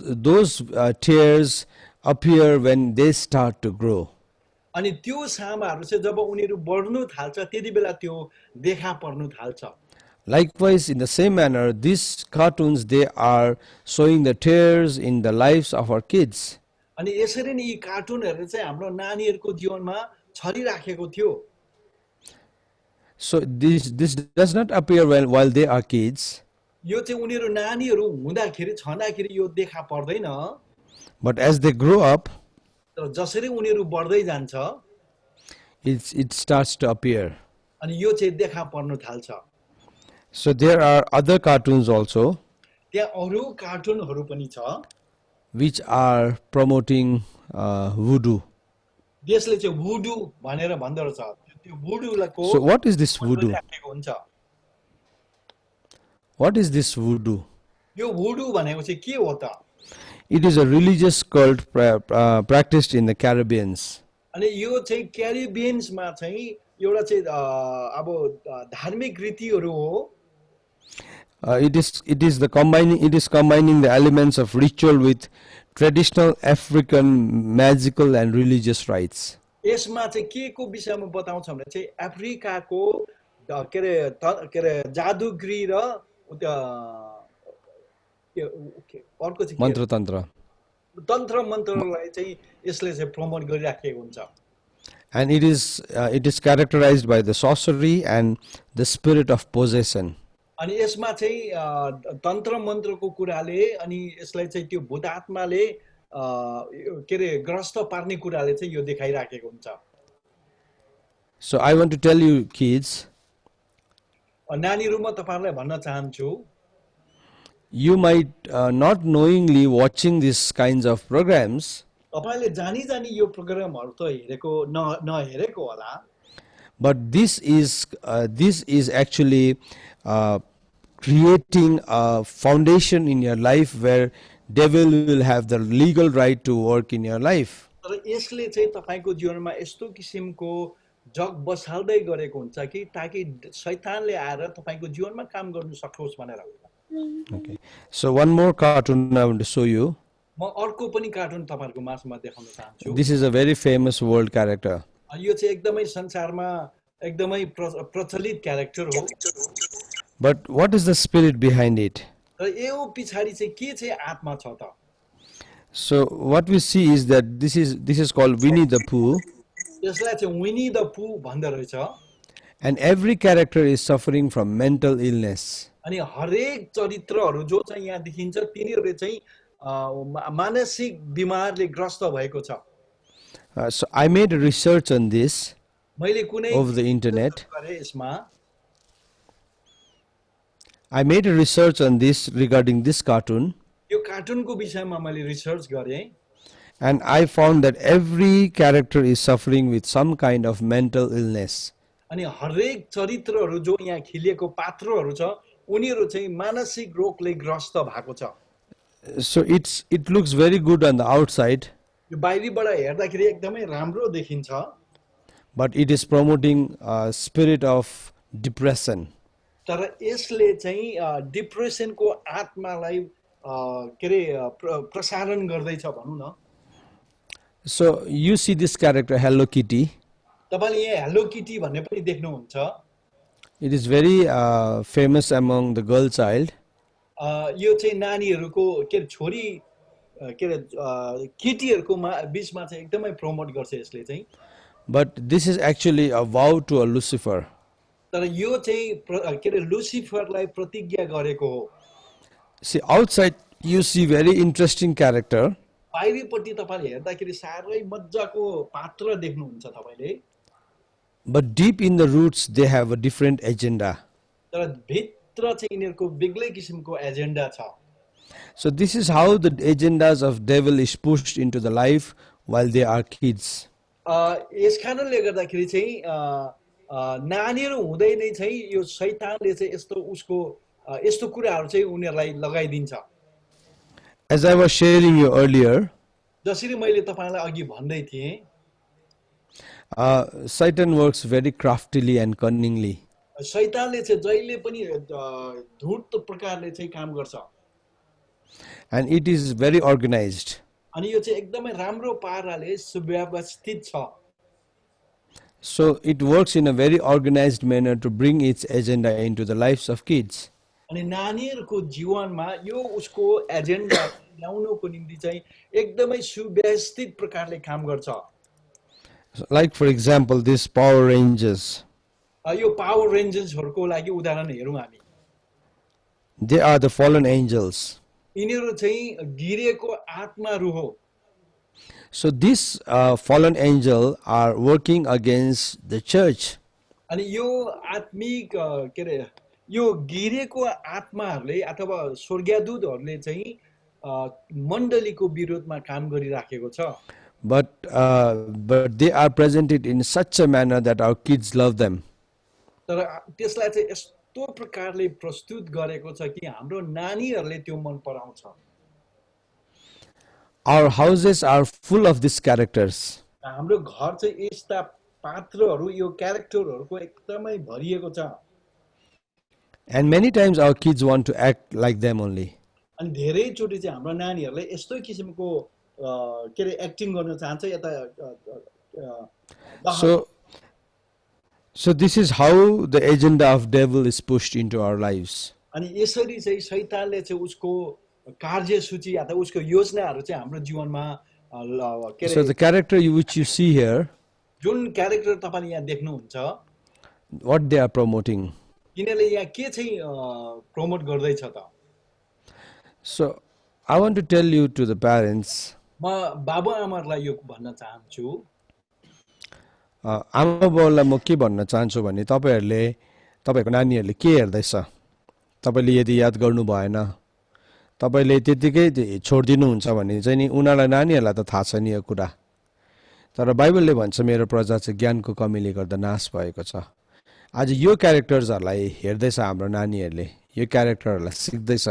tares appear when they start to grow. अनि त्यो सामाहरू चाहिँ जब उनीहरू बढ्नु थाल्छ त्यति बेला त्यो देखा पर्नु थाल्छ Likewise, in the same manner, these cartoons, they are sowing the tares in the lives of our kids. अनि यसरी नै यी कार्टुनहरूले चाहिँ हाम्रो नानीहरूको जीवनमा छरिराखेको थियो So this does not appear while they are kids, यो चाहिँ उनीहरू नानीहरू हुँदाखेरि छँदाखेरि यो देखा पर्दैन but as they grow up, तर जसरी उनीहरू बढ्दै जान्छ it starts to appear. अनि यो चाहिँ देखा पर्न थाल्छ So there are other cartoons also त्यहाँ अरू कार्टुनहरू पनि छ which are promoting voodoo. त्यसले चाहिँ भुडु भनेर भन्दो रहेछ त्यो भुडुको So what is this voodoo? राखेको हुन्छ What is this voodoo? यो भुडु भनेको चाहिँ के हो त It is a religious cult practiced in the Caribbeans. अनि यो चाहिँ क्यारिबियन्समा चाहिँ एउटा चाहिँ अब धार्मिक रीतिहरू हो It is combining the elements of ritual with traditional African magical and religious rites. यसमा चाहिँ के को विषयमा बताउँछ भने चाहिँ अफ्रिकाको के अरे जादुगिरी र अर्को चाहिँ Mantra Tantra. तन्त्र मन्त्रलाई चाहिँ यसले चाहिँ प्रमोट गरिराखेको हुन्छ And it is characterized by the sorcery and the spirit of possession. अनि यसमा चाहिँ तन्त्र मन्त्रको कुराले अनि यसलाई चाहिँ त्यो भूत आत्माले के अरे ग्रस्त पार्ने कुराले चाहिँ यो देखाइराखेको हुन्छ So I want to tell you kids, नानीहरू म तपाईहरुलाई भन्न चाहन्छु you might not knowingly watching these kinds of programs, तपाईले जानी जानी यो प्रोग्रामहरु त हेरेको नहेरेको होला but this is actually creating a foundation in your life where devil will have the legal right to work in your life. तर यसले चाहिँ तपाईको जीवनमा यस्तो किसिमको जग बसाल्दै गरेको हुन्छ कि ताकि शैतानले आएर तपाईको जीवनमा काम गर्न सकोस् भनेर Okay, so one more cartoon I want to show you. म अर्को पनि कार्टुन तपाईहरुको माझमा देखाउन चाहन्छु This is a very famous world character. यो चाहिँ एकदमै संसारमा एकदमै प्रचलित क्यारेक्टर हो But what is the spirit behind it? र यो पछाडि चाहिँ के चाहिँ आत्मा छ त? So what we see is that this is called Winnie the Pooh, यसलाई चाहिँ विनी द पू भन्दो रहेछ। and every character is suffering from mental illness. अनि हरेक चरित्रहरू जो चाहिँ यहाँ देखिन्छ तिनीहरू चाहिँ मानसिक बिमारले ग्रस्त भएको छ। So I made a research on this मैले कुनै over the internet. गरे यसमा I made a research on this regarding this cartoon, यो कार्टुनको विषयमा मैले रिसर्च गरेँ and I found that every character is suffering with some kind of mental illness. अनि हरेक चरित्रहरू जो यहाँ खिलिएको पात्रहरू छ उनीहरू चाहिँ मानसिक रोगले ग्रस्त भएको छ। So it looks very good on the outside, यो बाहिरीबाट हेर्दाखेरि एकदमै राम्रो देखिन्छ, but it is promoting a spirit of depression. तर यसले चाहिँ डिप्रेसनको आत्मालाई के अरे प्रसारण गर्दैछ भनौँ न। So you see this character Hello Kitty. तपाईँले यहाँ हेलो किटी भन्ने पनि देख्नुहुन्छ। It is very famous among the girl child. यो चाहिँ नानीहरूको के अरे छोरी के अरे केटीहरूको बिचमा चाहिँ एकदमै प्रमोट गर्छ यसले चाहिँ। But this is actually a vow to a Lucifer. तर यो चाहिँ के अरे लुसिफरलाई प्रतिज्ञा गरेको हो। See, outside you see very interesting character, बाहिरीपट्टि तपाईँले हेर्दाखेरि साह्रै मजाको पात्र देख्नुहुन्छ तपाईँले, but deep in the roots they have a different agenda. तर भित्र चाहिँ यिनीहरूको बेग्लै किसिमको एजेन्डा छ। So this is how the agendas of devil is pushed into the life while they are kids. यस कारणले गर्दाखेरि चाहिँ नानीहरू हुँदै नै चाहिँ यो शैतानले चाहिँ यस्तो कुराहरू चाहिँ उनीहरूलाई लगाइदिन्छ। As I was sharing you earlier, जसरी मैले तपाईँलाई अघि भन्दै थिएँ Satan works very craftily and cunningly. शैतानले चाहिँ जहिले पनि धूर्त प्रकारले चाहिँ काम गर्छ And it is very organized. अनि यो चाहिँ एकदमै राम्रो पाराले सुव्यवस्थित छ। So it works in a very organized manner to bring its agenda into the lives of kids. अनि नानीहरूको जीवनमा यो उसको एजेन्डा ल्याउनको निम्ति चाहिँ एकदमै सुव्यवस्थित प्रकारले काम गर्छ। So like for example, this Power Rangers, यो पावर रेन्जर्सहरूको लागि उदाहरण हेरौँ हामी। they are the fallen angels. यिनीहरू चाहिँ गिरेको आत्माहरू हो। So these fallen angels are working against the church. अनि यो आत्मिक के अरे यो गिरेको आत्माहरूले अथवा स्वर्गदूतहरूले चाहिँ मण्डलीको विरोधमा काम गरिराखेको छ। But they are presented in such a manner that our kids love them. तर त्यसलाई चाहिँ यस्तो प्रकारले प्रस्तुत गरेको छ कि हाम्रो नानीहरूले त्यो मन पराउँछ। Our houses are full of these characters. हाम्रो घर चाहिँ यस्ता पात्रहरू यो क्यारेक्टरहरूको एकदमै भरिएको छ। And many times our kids want to act like them only. अनि धेरैचोटि चाहिँ हाम्रो नानीहरूले यस्तो किसिमको के अरे एक्टिङ गर्न चाहन्छ यता। So this is how the agenda of devil is pushed into our lives. अनि यसरी चाहिँ शैतानले चाहिँ उसको कार्यसूची अथवा उसको योजनाहरू चाहिँ हाम्रो जीवनमा के So अरे the character which you see here, जुन क्यारेक्टर तपाईँले यहाँ देख्नुहुन्छ what they are promoting. तिनीहरूले यहाँ के चाहिँ प्रमोट गर्दैछ त? So I want to tell you to the parents, म बाबुआमाहरूलाई यो भन्न चाहन्छु, आमा बाउलाई म के भन्न चाहन्छु भने तपाईहरुले तपाईको नानीहरुले के हेर्दैछ, तपाईले यदि याद गर्नु भएन, तपाईले त्यतिकै छोड्दिनु हुन्छ भने चाहिँ नि उनीहरुलाई नानीहरुलाई त थाहा छैन यो कुरा। तर बाइबलले भन्छ मेरो प्रजा चाहिँ ज्ञानको कमीले गर्दा नाश भएको छ। आज यो क्यारेक्टर्सहरुलाई हेर्दैछ हाम्रो नानीहरुले, यो क्यारेक्टरहरुलाई सिक्दैछ।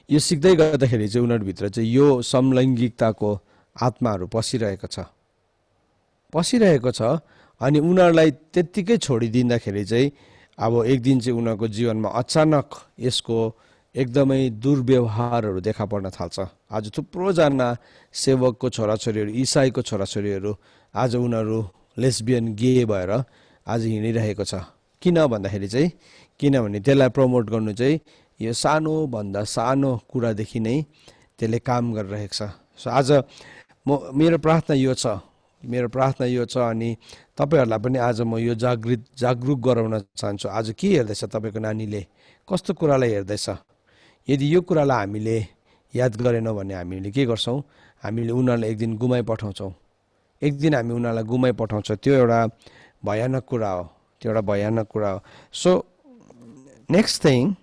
यो सिक्दै गर्दाखेरि चाहिँ उनीहरु भित्र चाहिँ यो समलैंगिकताको आत्माहरु पसिरहेको छ अनि उनीहरुलाई त्यतिकै छोडिदिँदाखेरि चाहिँ अब एक दिन चाहिँ उनीहरुको जीवनमा अचानक यसको एकदमै दुर्व्यवहारहरु देखा पर्न थाल्छ। आज थुप्रो जना सेवकको छोराछोरीहरु, ईसाईको छोराछोरीहरु आज उनीहरु लेस्बियन गे भएर आज हिँडिरहेको छ। किन भन्दाखेरि चाहिँ किनभने त्यसलाई प्रमोट गर्नु चाहिँ यो सानो भन्दा सानो कुरादेखि नै त्यसले काम गरिरहेको छ। सो आज मेरो प्रार्थना यो छ, अनि तपाईहरूलाई पनि आज म यो जागरुक गराउन चाहन्छु। आज के हेर्दैछ तपाईँको नानीले, कस्तो कुरालाई हेर्दैछ? यदि यो कुरालाई हामीले याद गरेनौँ भने हामीले के गर्छौँ? हामीले उनीहरूलाई एक दिन गुमाइपठाउँछौँ, हामी उनीहरूलाई गुमाइपठाउँछौँ। त्यो एउटा भयानक कुरा हो, सो नेक्स्ट थिङ,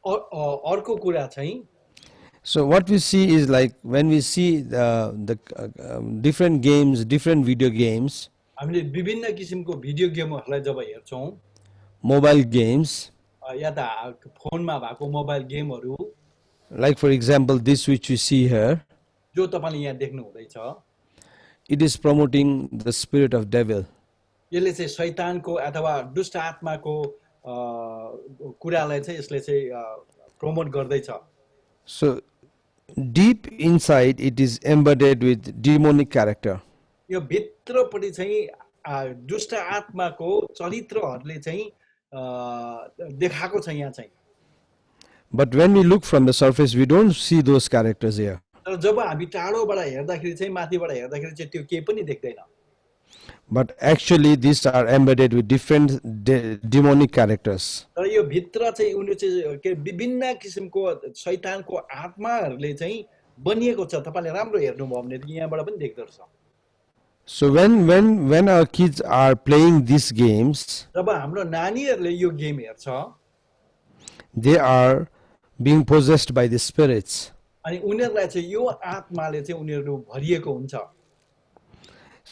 अर्को कुरा चाहिँ so what we see is like when we see the different games, different video games, हामीले विभिन्न किसिमको भिडियो गेमहरूलाई जब हेर्छौँ, mobile games, या त फोनमा भएको मोबाइल गेमहरू, like for example this which you see here, जो तपाईले यहाँ देख्नु हुँदैछ, it is promoting the spirit of devil. यसले चाहिँ शैतानको अथवा दुष्ट आत्माको कुरालाई चाहिँ यसले चाहिँ प्रमोट गर्दैछ। So deep inside it is embedded with demonic character. यो भित्रपट्टि चाहिँ दुष्ट आत्माको चरित्रहरूले चाहिँ देखाएको छ यहाँ चाहिँ। But when we look from the surface, we don't see those characters here. तर जब हामी टाढोबाट हेर्दाखेरि चाहिँ, माथिबाट हेर्दाखेरि चाहिँ त्यो केही पनि देख्दैन। But actually these are embedded with different demonic characters. तर यो भित्र चाहिँ उनीहरू चाहिँ के विभिन्न किसिमको शैतानको आत्माहरूले चाहिँ बनिएको छ। तपाईले राम्रो हेर्नुभयो भने यहाँबाट पनि देख्दो रहेछ। So when our kids are playing these games, जब हाम्रो नानीहरूले यो गेम हेर्छ, they are being possessed by the spirits. अनि उनीहरूलाई चाहिँ यो आत्माले चाहिँ उनीहरू भरिएको हुन्छ।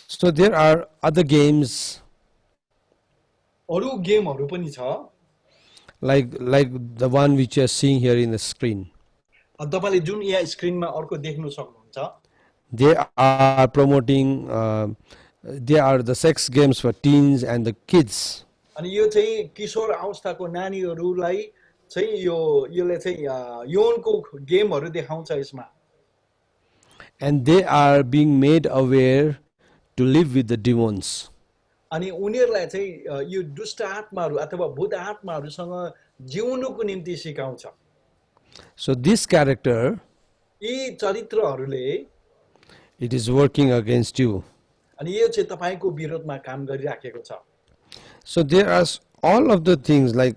So there are other games, अरु गेमहरू पनि छ, like the one which you are seeing here in the screen. तपाईले जुन यहाँ स्क्रिनमा अर्को देख्नु सक्नुहुन्छ, They are promoting, they are the sex games for teens and the kids. अनि यो चाहिँ किशोर अवस्थाको नानीहरूलाई चाहिँ यसले चाहिँ यौनको गेमहरू देखाउँछ यसमा। And they are being made aware to live with the demons. अनि उनीहरूलाई चाहिँ यो दुष्ट आत्माहरू अथवा भूत आत्माहरूसँग जिउनुको निम्ति सिकाउँछ। So this character, यी चरित्रहरूले, it is working against you. अनि यो चाहिँ तपाईको विरोधमा काम गरिराखेको छ। So there are all of the things like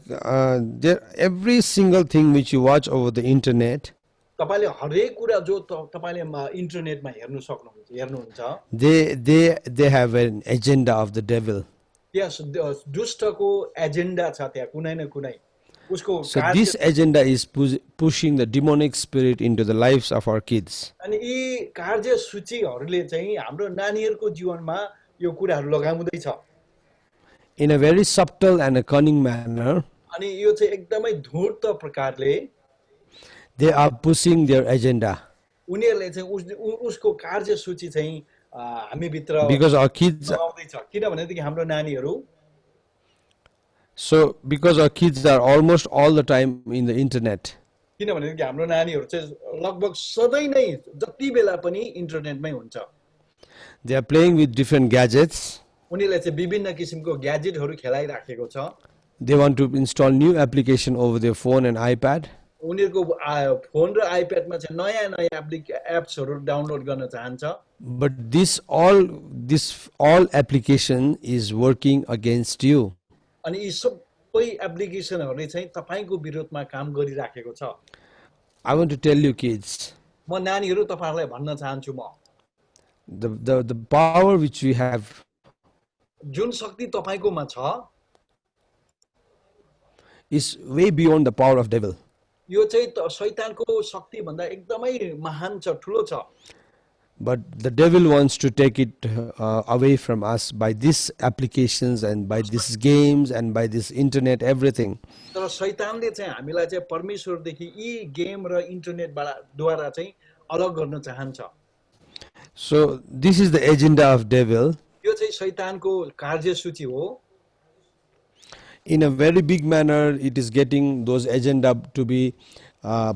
every single thing which you watch over the internet, तपाईले हरेक कुरा जो तपाईले इन्टरनेटमा हेर्नुहुन्छ, they have an agenda of the devil. यस दुष्टको एजेन्डा छ त्यहाँ कुनै न कुनै उसको। So this agenda is pushing the demonic spirit into the lives of our kids. अनि यी कार्यसूचीहरूले चाहिँ हाम्रो नानीहरूको जीवनमा यो कुराहरू लगाउँदैछ, in a very subtle and a cunning manner. अनि यो चाहिँ एकदमै धूर्त प्रकारले they are pushing their agenda. उनीहरूले चाहिँ उसको कार्यसूची चाहिँ हामी भित्र Because our kids, लगाउँदैछ। किनभनेदेखि हाम्रो नानीहरू, so because our kids are almost all the time in the internet. किनभनेदेखि हाम्रो नानीहरू चाहिँ लगभग सधैँ नै जति बेला पनि इन्टरनेटमै हुन्छ। They are playing with different gadgets. उनीहरूले चाहिँ विभिन्न किसिमको ग्याजेटहरू खेलाइराखेको छ। They want to install new application over their phone and iPad. उनीहरूको फोन र आइप्याडमा चाहिँ नयाँ नयाँ एप्सहरू डाउनलोड गर्न चाहन्छ। But this all application is working against you. अनि यी सबै एप्लिकेसनहरूले चाहिँ तपाईको विरोधमा काम गरिराखेको छ। I want to tell you kids, म नानीहरू तपाईहरुलाई भन्न चाहन्छु, म the power which we have, जुन शक्ति तपाईकोमा छ, is way beyond the power of devil. यो चाहिँ शैतानको शक्ति भन्दा एकदमै महान छ, ठुलो छ। But the devil wants to take it away from us by these applications and by these games and by this internet, everything. तर शैतानले चाहिँ हामीलाई चाहिँ परमेश्वरदेखि यी गेम र इन्टरनेटबाट द्वारा चाहिँ अलग गर्न चाहन्छ। So this is the agenda of devil. यो चाहिँ शैतानको कार्यसूची हो। In a very big manner, it is getting those agenda to be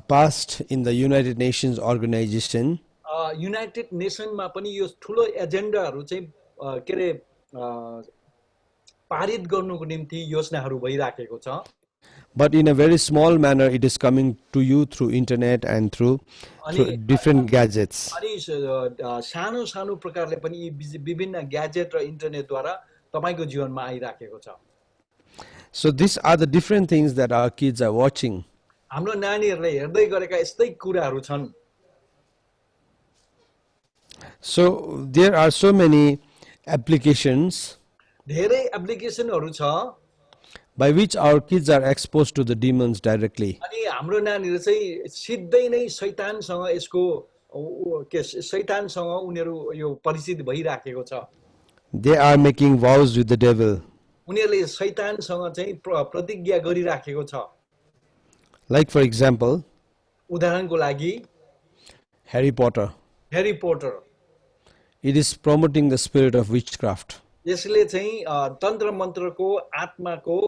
passed in the United Nations organization. United नेसनमा पनि यो ठुलो एजेन्डाहरू चाहिँ के रे पारित गर्नुको निम्ति योजनाहरू भइराखेको छ। But in a very small manner, it is coming to you through internet and through अनि different gadgets. अनि सानो सानो प्रकारले पनि यी विभिन्न ग्याजेट र इन्टरनेटद्वारा तपाईँको जीवनमा आइराखेको छ। So these are the different things that our kids are watching. हाम्रो नानीहरूले हेर्दै गरेका यस्तै कुराहरू छन्। So there are so many applications धेरै एप्लिकेसनहरू छ by which our kids are exposed to the demons directly. अनि हाम्रो नानीहरू चाहिँ सिधै नै शैतानसँग यसको शैतानसँग उनीहरू यो परिचित भइराखेको छ। They are making vows with the devil. उनीहरूले शैतानसँग चाहिँ प्रतिज्ञा गरिराखेको छ। Like for example, उदाहरणको लागि Harry Potter. Harry Potter It is promoting the spirit of witchcraft. यसले चाहिँ तन्त्र मन्त्रको आत्माको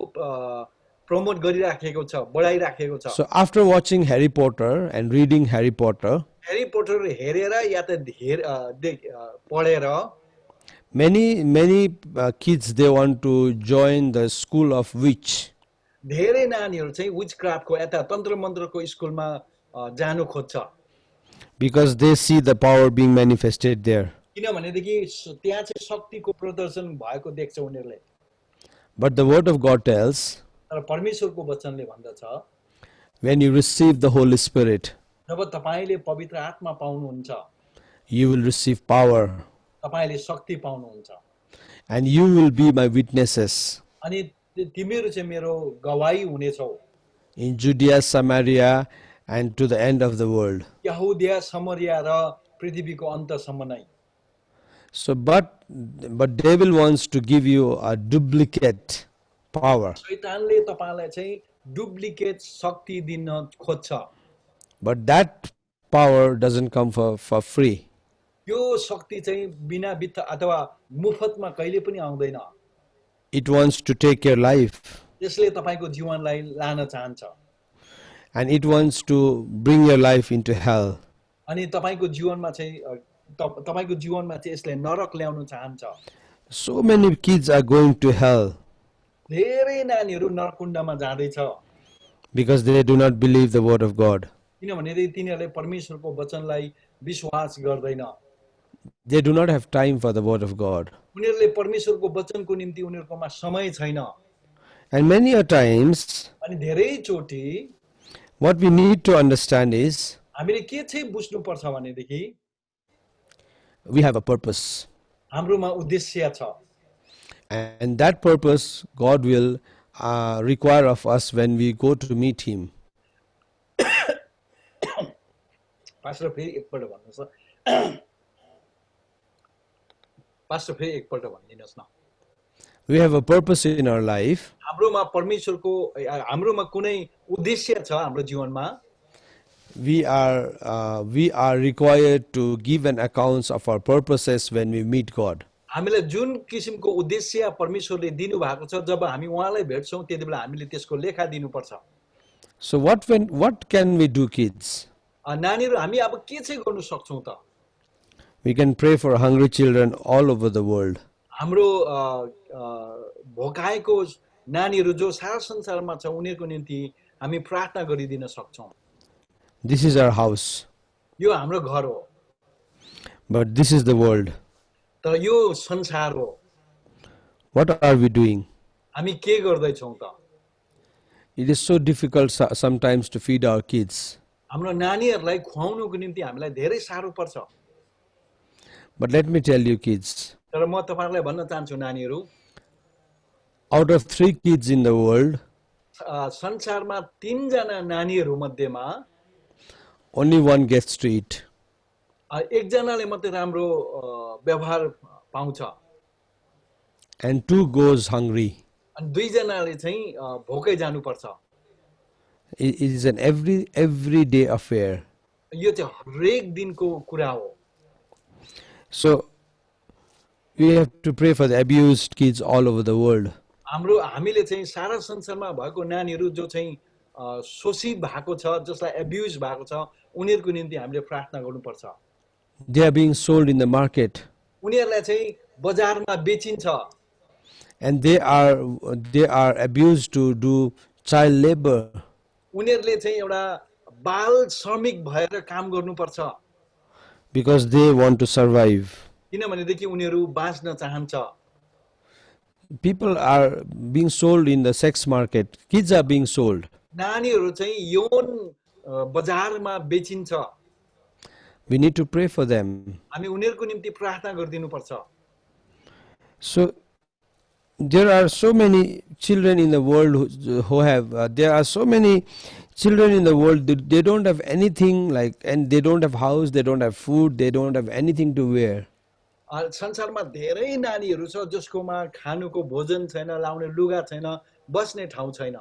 प्रमोट गरिराखेको छ, बढाइराखेको छ। So after watching Harry Potter and reading Harry Potter, Harry Potter हेरेर या त पढेर many kids, they want to join the school of witch. धेरै नानीहरू चाहिँ विचक्राफ्टको यता तन्त्र मन्त्रको स्कुलमा जानु खोज्छ। Because they see the power being manifested there. किनभनेदेखि त्यहाँ चाहिँ शक्तिको प्रदर्शन भएको देख्छ उनीहरूले। But the word of God tells, तर परमेश्वरको वचनले भन्दछ when you receive the Holy Spirit, जब तपाईँले पवित्र आत्मा पाउनुहुन्छ you will receive power तपाईँले शक्ति पाउनुहुन्छ and you will be my witnesses अनि तिमीहरू चाहिँ मेरो गवाही हुनेछौ in Judea, Samaria, and to the end of the world. यहुदिया समरिया र पृथ्वीको अन्तसम्म नै। So, but devil wants to give you a duplicate power. शैतानले तपाईलाई चाहिँ डुप्लिकेट शक्ति दिन खोज्छ। But that power doesn't come for free. यो शक्ति चाहिँ बिना वित्त अथवा मुफ्तमा कहिले पनि आउँदैन। It wants to take your life यसले तपाईको जीवनलाई लान चाहन्छ and it wants to bring your life into hell. अनि तपाईको जीवनमा चाहिँ तपाईको जीवनमा चाहिँ यसले नरक ल्याउन चाहन्छ। So many kids are going to hell धेरै नानीहरू नरकुण्डमा जाँदैछ because they do not believe the word of God. किनभने तिनीहरूले परमेश्वरको वचनलाई विश्वास गर्दैन। They do not have time for the word of God. उनीहरूले परमेश्वरको वचनको निम्ति उनीहरुकोमा समय छैन। And many a times अनि धेरै चोटी what we need to understand is हामीले के चाहिँ बुझ्नु पर्छ भनेदेखि we have a purpose. हाम्रोमा उद्देश्य छ And that purpose God will require of us when we go to meet Him. Pastor फेरि एकपल्ट भन्नुस् न। पास्टर फेरि एकपल्ट भनिदिनुस् न। We have a purpose in our life. हाम्रोमा परमेश्वरको हाम्रोमा कुनै उद्देश्य छ हाम्रो जीवनमा। We are required to give an accounts of our purposes when we meet God. हामीलाई जुन किसिमको उद्देश्य परमेश्वरले दिनु भएको छ जब हामी उहाँलाई भेट्छौं त्यतिबेला हामीले त्यसको लेखा दिनुपर्छ। So what can we do, kids? नानीहरु हामी अब के चाहिँ गर्न सक्छौं त? We can pray for hungry children all over the world. हाम्रो भोकाएको नानीहरु जो सारा संसारमा छ उनीहरुको निम्ति हामी प्रार्थना गरिदिन सक्छौं। This is our house. यो हाम्रो घर हो। But this is the world. तर यो संसार हो। What are we doing? हामी के गर्दै छौं त? It is so difficult sometimes to feed our kids. हाम्रो नानीहरुलाई खुवाउनुको निम्ति हामीलाई धेरै साह्रो पर्छ। But let me tell you, kids, तर म तपाईहरुलाई भन्न चाहन्छु नानीहरु, out of 3 kids in the world, संसारमा 3 जना नानीहरु मध्येमा only 1 gets to eat. एक जनाले मात्रै राम्रो व्यवहार पाउँछ And 2 goes hungry. अनि 2 जनाले चाहिँ भोकै जानु पर्छ। It is an everyday affair. यो चाहिँ हरेक दिनको कुरा हो। So we have to pray for the abused kids all over the world. हामीले चाहिँ सारा संसारमा भएको नानीहरु जो चाहिँ शोषित भएको छ, जसलाई एब्युज भएको छ, उनीहरुको निम्ति हामीले प्रार्थना गर्नुपर्छ। They are being sold in the market. उनीहरुलाई चाहिँ बजारमा बेचिन्छ And they are abused to do child labor, उनीहरूले चाहिँ एउटा बाल श्रमिक भएर काम गर्नुपर्छ because they want to survive. किनभनेदेखि उनीहरू बाँच्न चाहन्छ People are being sold in the sex market. Kids are being sold. नानीहरू चाहिँ यौन बजारमा बेचिन्छ We need to pray for them. हामी उनीहरूको निम्ति प्रार्थना गरिदिनुपर्छ So there are so many children in the world who have there are so many children in the world, they don't have anything, like, and they don't have house, they don't have food, they don't have anything to wear. संसारमा धेरै नानीहरू छ जसकोमा खानुको भोजन छैन लाउने लुगा छैन बस्ने ठाउँ छैन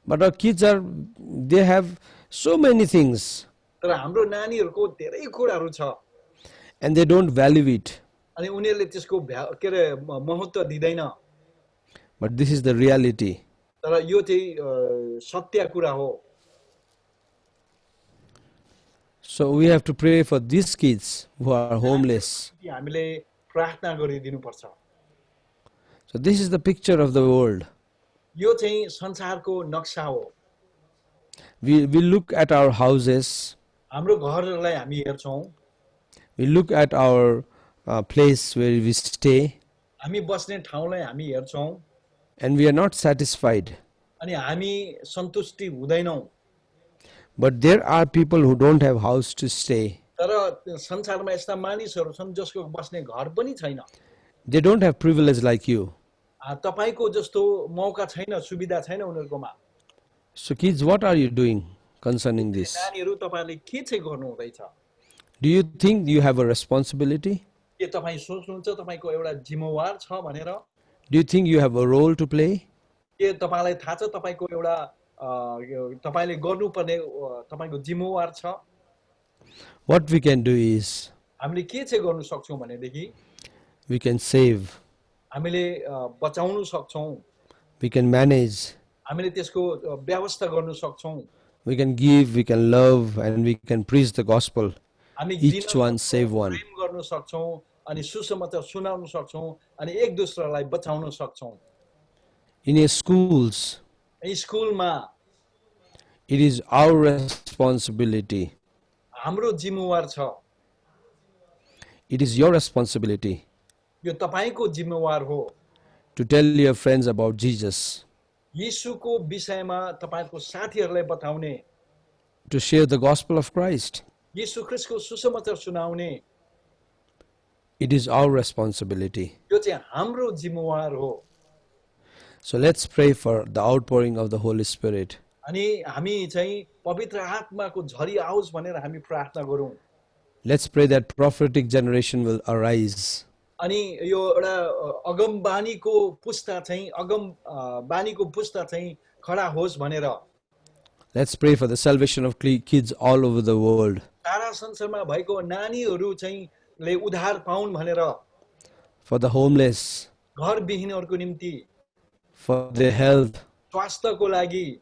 But our kids are, they have so many things तर हाम्रो नानीहरूको धेरै कुराहरू छ and they don't value it. अनि उनीहरूले त्यसको के अरे महत्त्व दिँदैन But this is the reality. तर यो चाहिँ सत्य कुरा हो So we have to pray for these kids who are homeless. हामीले प्रार्थना गरिदिनुपर्छ So this is the picture of the world. यो चाहिँ संसारको नक्सा हो We look at our houses, हाम्रो घरहरूलाई हामी हेर्छौं we look at our place where we stay, हामी बस्ने ठाउँलाई हामी हेर्छौं and we are not satisfied. अनि हामी सन्तुष्टि हुँदैनौं But there are people who don't have house to stay. तर संसारमा यस्ता मानिसहरू छन् जसको बस्ने घर पनि छैन They don't have privilege like you. तपाईको जस्तो मौका छैन सुविधा छैन उनीहरुकोमा So kids, what are you doing concerning this? नानीहरू तपाईहरुले के चाहिँ गर्नु हुँदैछ Do you think you have a responsibility? के तपाई सोच्नुहुन्छ तपाईको एउटा जिम्मेवार छ भनेर Do you think you have a role to play? के तपाईलाई थाहा छ तपाईको एउटा तपाईले गर्नुपर्ने तपाईको जिम्मेवार छ What we can do is, हामीले के चाहिँ गर्नु सक्छौं भनेदेखि we can save, हामीले बचाउन सक्छौं we can manage, हामीले त्यसको व्यवस्था गर्न सक्छौं we can give, we can love, and we can preach the gospel. हामी Each one save one. प्रेम गर्न सक्छौं अनि सुसमाचार सुनाउन सक्छौं अनि एक दुसरालाई बचाउन सक्छौं In your schools, स्कुलमा it is our responsibility. हाम्रो जिम्मेवार छ It is your responsibility यो तपाईको जिम्मेवार हो to tell your friends about Jesus, येशूको विषयमा तपाईको साथीहरुलाई बताउने to share the gospel of Christ. येशू ख्रीष्टको सुसमाचार सुनाउने It is our responsibility. यो चाहिँ हाम्रो जिम्मेवार हो So let's pray for the outpouring of the Holy Spirit. अनि हामी चाहिँ पवित्र आत्माको झरी आओस् भनेर हामी प्रार्थना गरौँ Let's pray that prophetic generation will arise. अनि यो एउटा अगम बानीको पुस्ता चाहिँ अगम बानीको पुस्ता चाहिँ खडा होस् भनेर Let's pray for the salvation of kids all over the world. सारा संसारमा भएको नानीहरू चाहिँ ले उद्धार पाउन् भनेर For the homeless, घर विहीनहरूको निम्ति for their health, स्वास्थ्यको लागि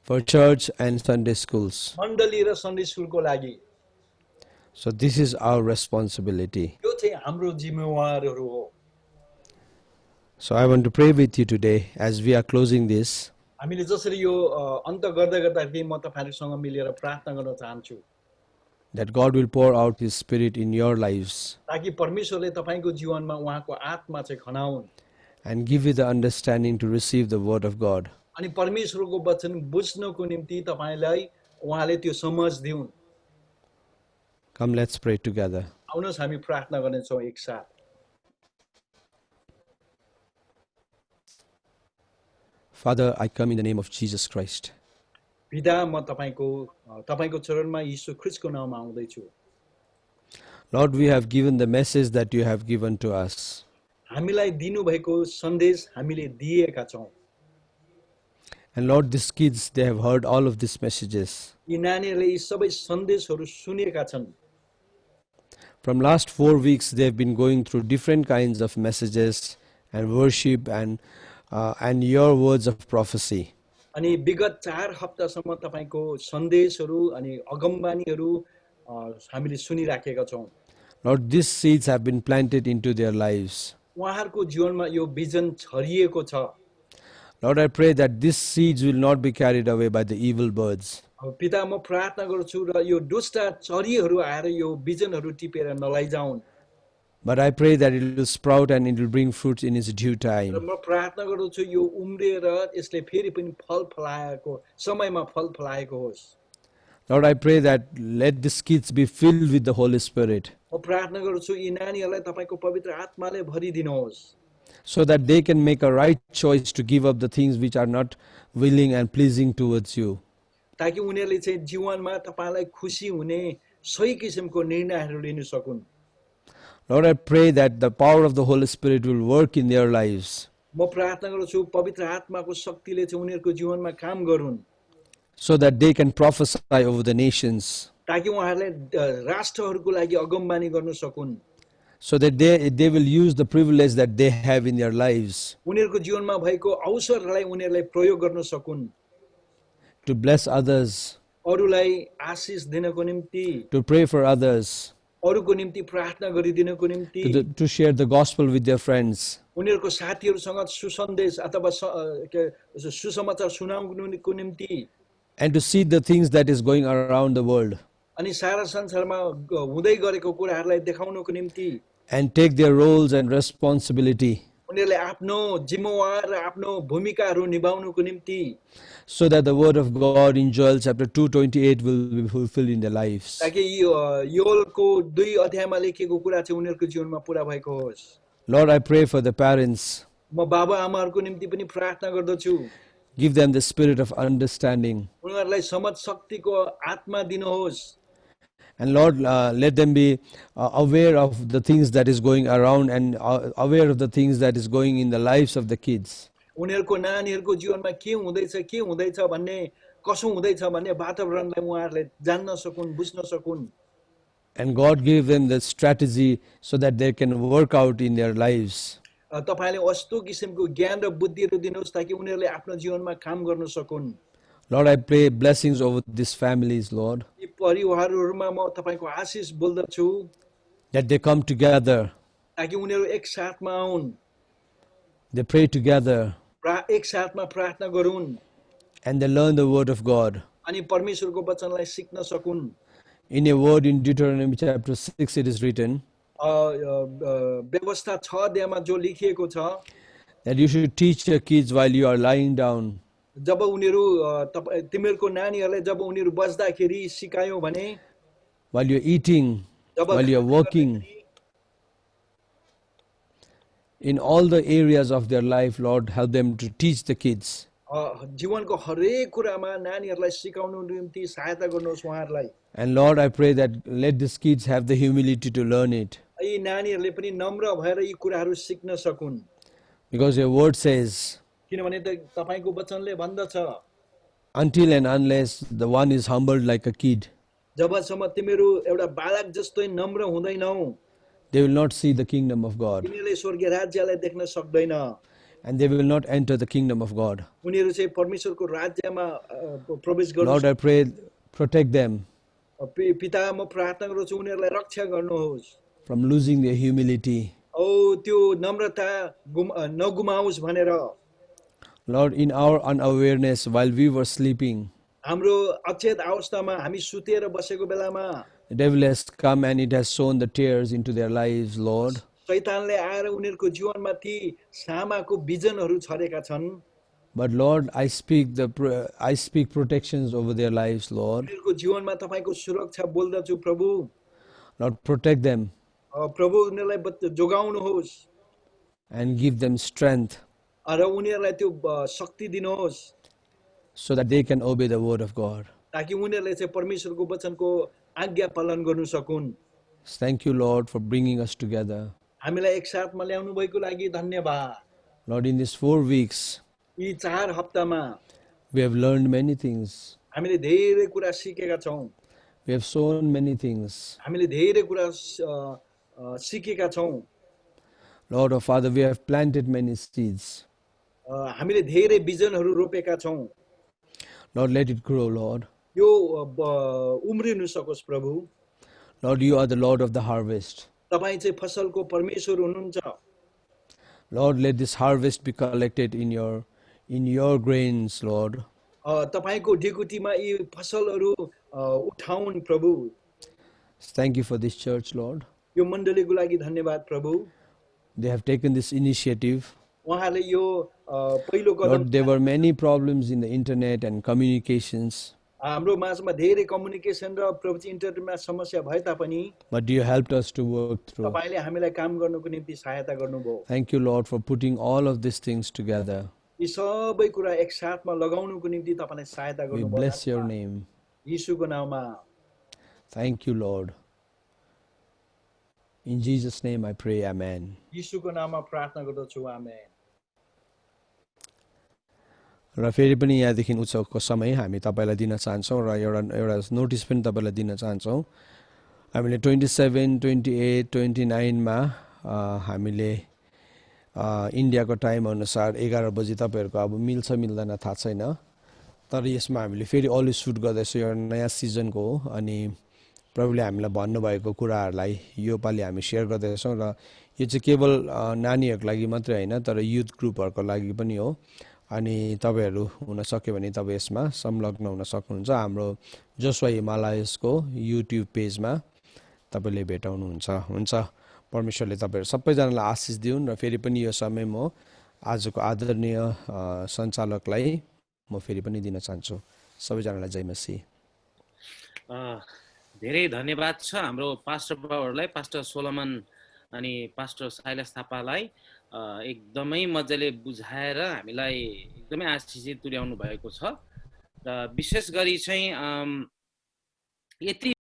for church and Sunday schools. मण्डली र सन्डे स्कुलको लागि So this is our responsibility. यो चाहिँ हाम्रो जिम्मेवारहरू हो So I want to pray with you today as we are closing this. हामीले जसरी यो अन्त गर्दै गर्दाखेरि म तपाईहरुसँग मिलेर प्रार्थना गर्न चाहन्छु That God will pour out His Spirit in your lives ताकि परमेश्वरले तपाईको जीवनमा उहाँको आत्मा चाहिँ खनाउन् and give you the understanding to receive the word of God. अनि परमेश्वरको वचन बुझ्नको निम्ति तपाईलाई उहाँले त्यो समझ दिउन् Come, let's pray together. आउनुहोस् हामी प्रार्थना गर्नेछौँ एकसाथ Father, I come in the name of Jesus Christ. पिता म तपाईको चरणमा यीशु ख्रीष्टको नाममा आउँदै छु Lord, we have given the message that you have given to us. हामीलाई दिनुभएको सन्देश हामीले दिएका छौं And Lord, these kids, they have heard all of these messages. यी नानीहरूले यी सबै सन्देशहरू सुनेका छन् From last 4 weeks, they have been going through different kinds of messages and worship and your words of prophecy. अनि विगत 4 हप्तासम्म तपाईको सन्देशहरू अनि अगमबानीहरू हामीले सुनिराखेका छौं Lord, these seeds have been planted into their lives. उहाँहरूको जीवनमा यो बिजन छरिएको छ Lord, I pray that these seeds will not be carried away by the evil birds. अब पिता म प्रार्थना गर्छु र यो दुष्ट चरीहरू आएर यो बिजनहरू टिपेर नलैजाउन् But I pray that it will sprout and it will bring fruits in its due र time. म प्रार्थना गर्दछु यो उम्रिएर यसले फेरि पनि फल फलाएको समयमा फल फलाएको होस् Lord, I pray that let these kids be filled with the Holy Spirit म प्रार्थना गर्छु यी नानीहरूलाई तपाईँको पवित्र आत्माले भरिदिनुहोस् so that they can make a right choice to give up the things which are not willing and pleasing towards you. ताकि उनीहरूले चाहिँ जीवनमा तपाईँलाई खुसी हुने सही किसिमको निर्णयहरू लिन सकुन् Lord, I pray that the power of the Holy Spirit will work in their lives म प्रार्थना गर्छु पवित्र आत्माको शक्तिले चाहिँ उनीहरूको जीवनमा काम गरून् so that they can prophesy over the nations, ताकि उहाँहरूले राष्ट्रहरूको लागि अगमबानी गर्न सकुन् so that they will use the privilege that they have in their lives उनीहरूको जीवनमा भएको अवसरलाई उनीहरूलाई प्रयोग गर्न सकुन् to bless others, अरूलाई आशिष दिनको निम्ति to pray for others, अरूको निम्ति प्रार्थना गरिदिनको निम्ति to share the gospel with their friends, उनीहरूको साथीहरूसँग सुसन्देश अथवा सुसमाचार सुनाउनुको निम्ति and to see the things that is going around the world अनि सारा संसारमा हुँदै गरेको कुराहरूलाई देखाउनको निम्ति and take their roles and responsibility उनीहरूले आफ्नो जिम्मेवार र आफ्नो भूमिकाहरू निभाउनुको निम्ति so that the word of God in Joel chapter 2:28 will be fulfilled in their lives. ताकि योलको 2 अध्यायमा लेखिएको कुरा चाहिँ उनीहरूको जीवनमा पुरा भएको होस् Lord, I pray for the parents. म बाबा आमाहरूको निम्ति पनि प्रार्थना गर्दछु Give them the spirit of understanding. उनीहरूलाई समझ शक्तिको आत्मा दिनुहोस् And Lord, let them be aware of the things that is going around and aware of the things that is going in the lives of the kids. उनीहरूको नानीहरूको जीवनमा के हुँदैछ भन्ने कसो हुँदैछ भन्ने वातावरणलाई उहाँहरूले जान्न सकुन् बुझ्न सकुन् And God give them the strategy so that they can work out in their lives. तपाईले कस्तो किसिमको ज्ञान र बुद्धिहरू दिनुहोस् ताकि उनीहरूले आफ्नो जीवनमा काम गर्न सकुन् Lord, I pray blessings over these families, Lord, यी परिवारहरूमा म तपाईको आशिष बोल्दछु that they come together, ताकि उनीहरू एक साथमा आउन् they pray together, एक साथमा प्रार्थना गरून् and they learn the word of God. अनि परमेश्वरको वचनलाई सिक्न सकुन् In a word in Deuteronomy chapter 6 it is written व्यवस्था 6 अध्यायमा जो लेखिएको छ that you should teach your kids while you are lying down, जब उनीहरू तिमीहरूको नानीहरूलाई जब उनीहरू बस्दाखेरि सिकायौ भने while you're eating, job while you're working, in all the areas of their life, Lord, help them to teach the kids. जीवनको हरेक कुरामा नानीहरूलाई सिकाउनु निम्ति सहायता गर्नुहोस् उहाँहरूलाई And Lord, I pray that let these kids have the humility to learn it. यी नानीहरूले पनि नम्र भएर यी कुराहरू सिक्न सकुन् Because your word says, किनभने तपाईको वचनले भन्दछ until and unless the one is humbled like a kid, जबसम्म तिमीहरू एउटा बालक जस्तै नम्र हुँदैनौ they will not see the kingdom of God. तिमीले स्वर्गीय राज्यलाई देख्न सक्दैन And they will not enter the kingdom of God. उनीहरू चाहिँ परमेश्वरको राज्यमा प्रवेश गर्न Lord, I pray, protect them पिता म प्रार्थना गर्छु उनीहरूलाई रक्षा गर्नुहोस् from losing their humility. औ त्यो नम्रता नगुमाओस् भनेर Lord, in our unawareness, while we were sleeping, हाम्रो अचेत अवस्थामा हामी सुतेर बसेको बेलामा the devil has come and it has sown the tears into their lives, Lord. शैतानले आएर उनीहरूको जीवनमा ती सामाको बिजनहरू छरेका छन् But Lord, I speak protections over their lives, Lord. उनीहरूको जीवनमा तपाईको सुरक्षा बोल्दछु प्रभु Lord, protect them प्रभु उनीहरूलाई जोगाउनुहोस् and give them strength र उनीहरूलाई त्यो शक्ति दिनुहोस् so that they can obey the word of God. ताकि उनीहरूले चाहिँ परमेश्वरको वचनको आज्ञा पालन गर्न सकुन् Thank you, Lord, for bringing us together. हामीलाई एक साथमा ल्याउनु भएको लागि धन्यवाद Lord, in these 4 weeks, यी 4 हप्तामा we have learned many things. हामीले धेरै कुरा सिकेका छौं We have sown many things. हामीले धेरै कुरा सिकेका छौं Lord, oh Father, we have planted many seeds. हामीले धेरै बिजनहरू रोपेका छौं Lord, let it grow, Lord. यो उम्रिनु सकोस् प्रभु Lord, you are the Lord of the harvest. तपाई चाहिँ फसलको परमेश्वर हुनुहुन्छ Lord, let this harvest be collected in your in your grains, Lord. तपाईको ढिकुटीमा यी फसलहरू उठाउन् प्रभु। Thank you for this church, Lord. यो मण्डलीको लागि धन्यवाद प्रभु। They have taken this initiative. उहाँले यो पहिलो कदम, Lord, there were many problems in the internet and communications, हाम्रो माझमा धेरै कम्युनिकेसन र प्रभु इन्टरनेटमा समस्या भए तापनि but you helped us to work through. तपाईले हामीलाई काम गर्नको निम्ति सहायता गर्नुभयो। Thank you, Lord, for putting all of these things together. यी सबै कुरा एक साथमा लगाउनको निम्ति तपाईले सहायता We गर्नुभयो। bless your name. यीशुको नाममा Thank you, Lord. In Jesus' name I pray, amen. यीशुको नाममा प्रार्थना गर्दछु, आमेन। र फेरि पनि यहाँदेखि उत्सवको समय हामी तपाईँलाई दिन चाहन्छौँ र एउटा नोटिस पनि तपाईँलाई दिन चाहन्छौँ। हामीले 27, 28, 29मा हामीले इन्डियाको टाइम अनुसार 11 बजी तपाईँहरूको अब मिल्छ मिल्दैन थाहा छैन, तर यसमा हामीले फेरि अलि सुट गर्दैछौँ। एउटा नयाँ सिजनको हो अनि प्रभुले हामीलाई भन्नुभएको कुराहरूलाई योपालि हामी सेयर गर्दैछौँ र यो चाहिँ केवल नानीहरूको लागि मात्रै होइन तर युथ ग्रुपहरूको लागि पनि हो। अनि तपाईँहरू हुन सक्यो भने तपाईँ यसमा संलग्न हुन सक्नुहुन्छ। हाम्रो जोसवा हिमालयसको युट्युब पेजमा तपाईँले भेटाउनुहुन्छ। हुन्छ, परमेश्वरले तपाईँहरू सबैजनालाई आशिष दिउन्। र फेरि पनि यो समय म आजको आदरणीय सञ्चालकलाई म फेरि पनि दिन चाहन्छु। सबैजनालाई जय मसीह। धेरै धन्यवाद छ हाम्रो पास्टर बाबुहरूलाई, पास्टर सोलोमन अनि पास्टर साइलस थापालाई एकदमै मजाले बुझाएर हामीलाई एकदमै आशिषित तुल्याउनु भएको छ। र विशेष गरी चाहिँ यति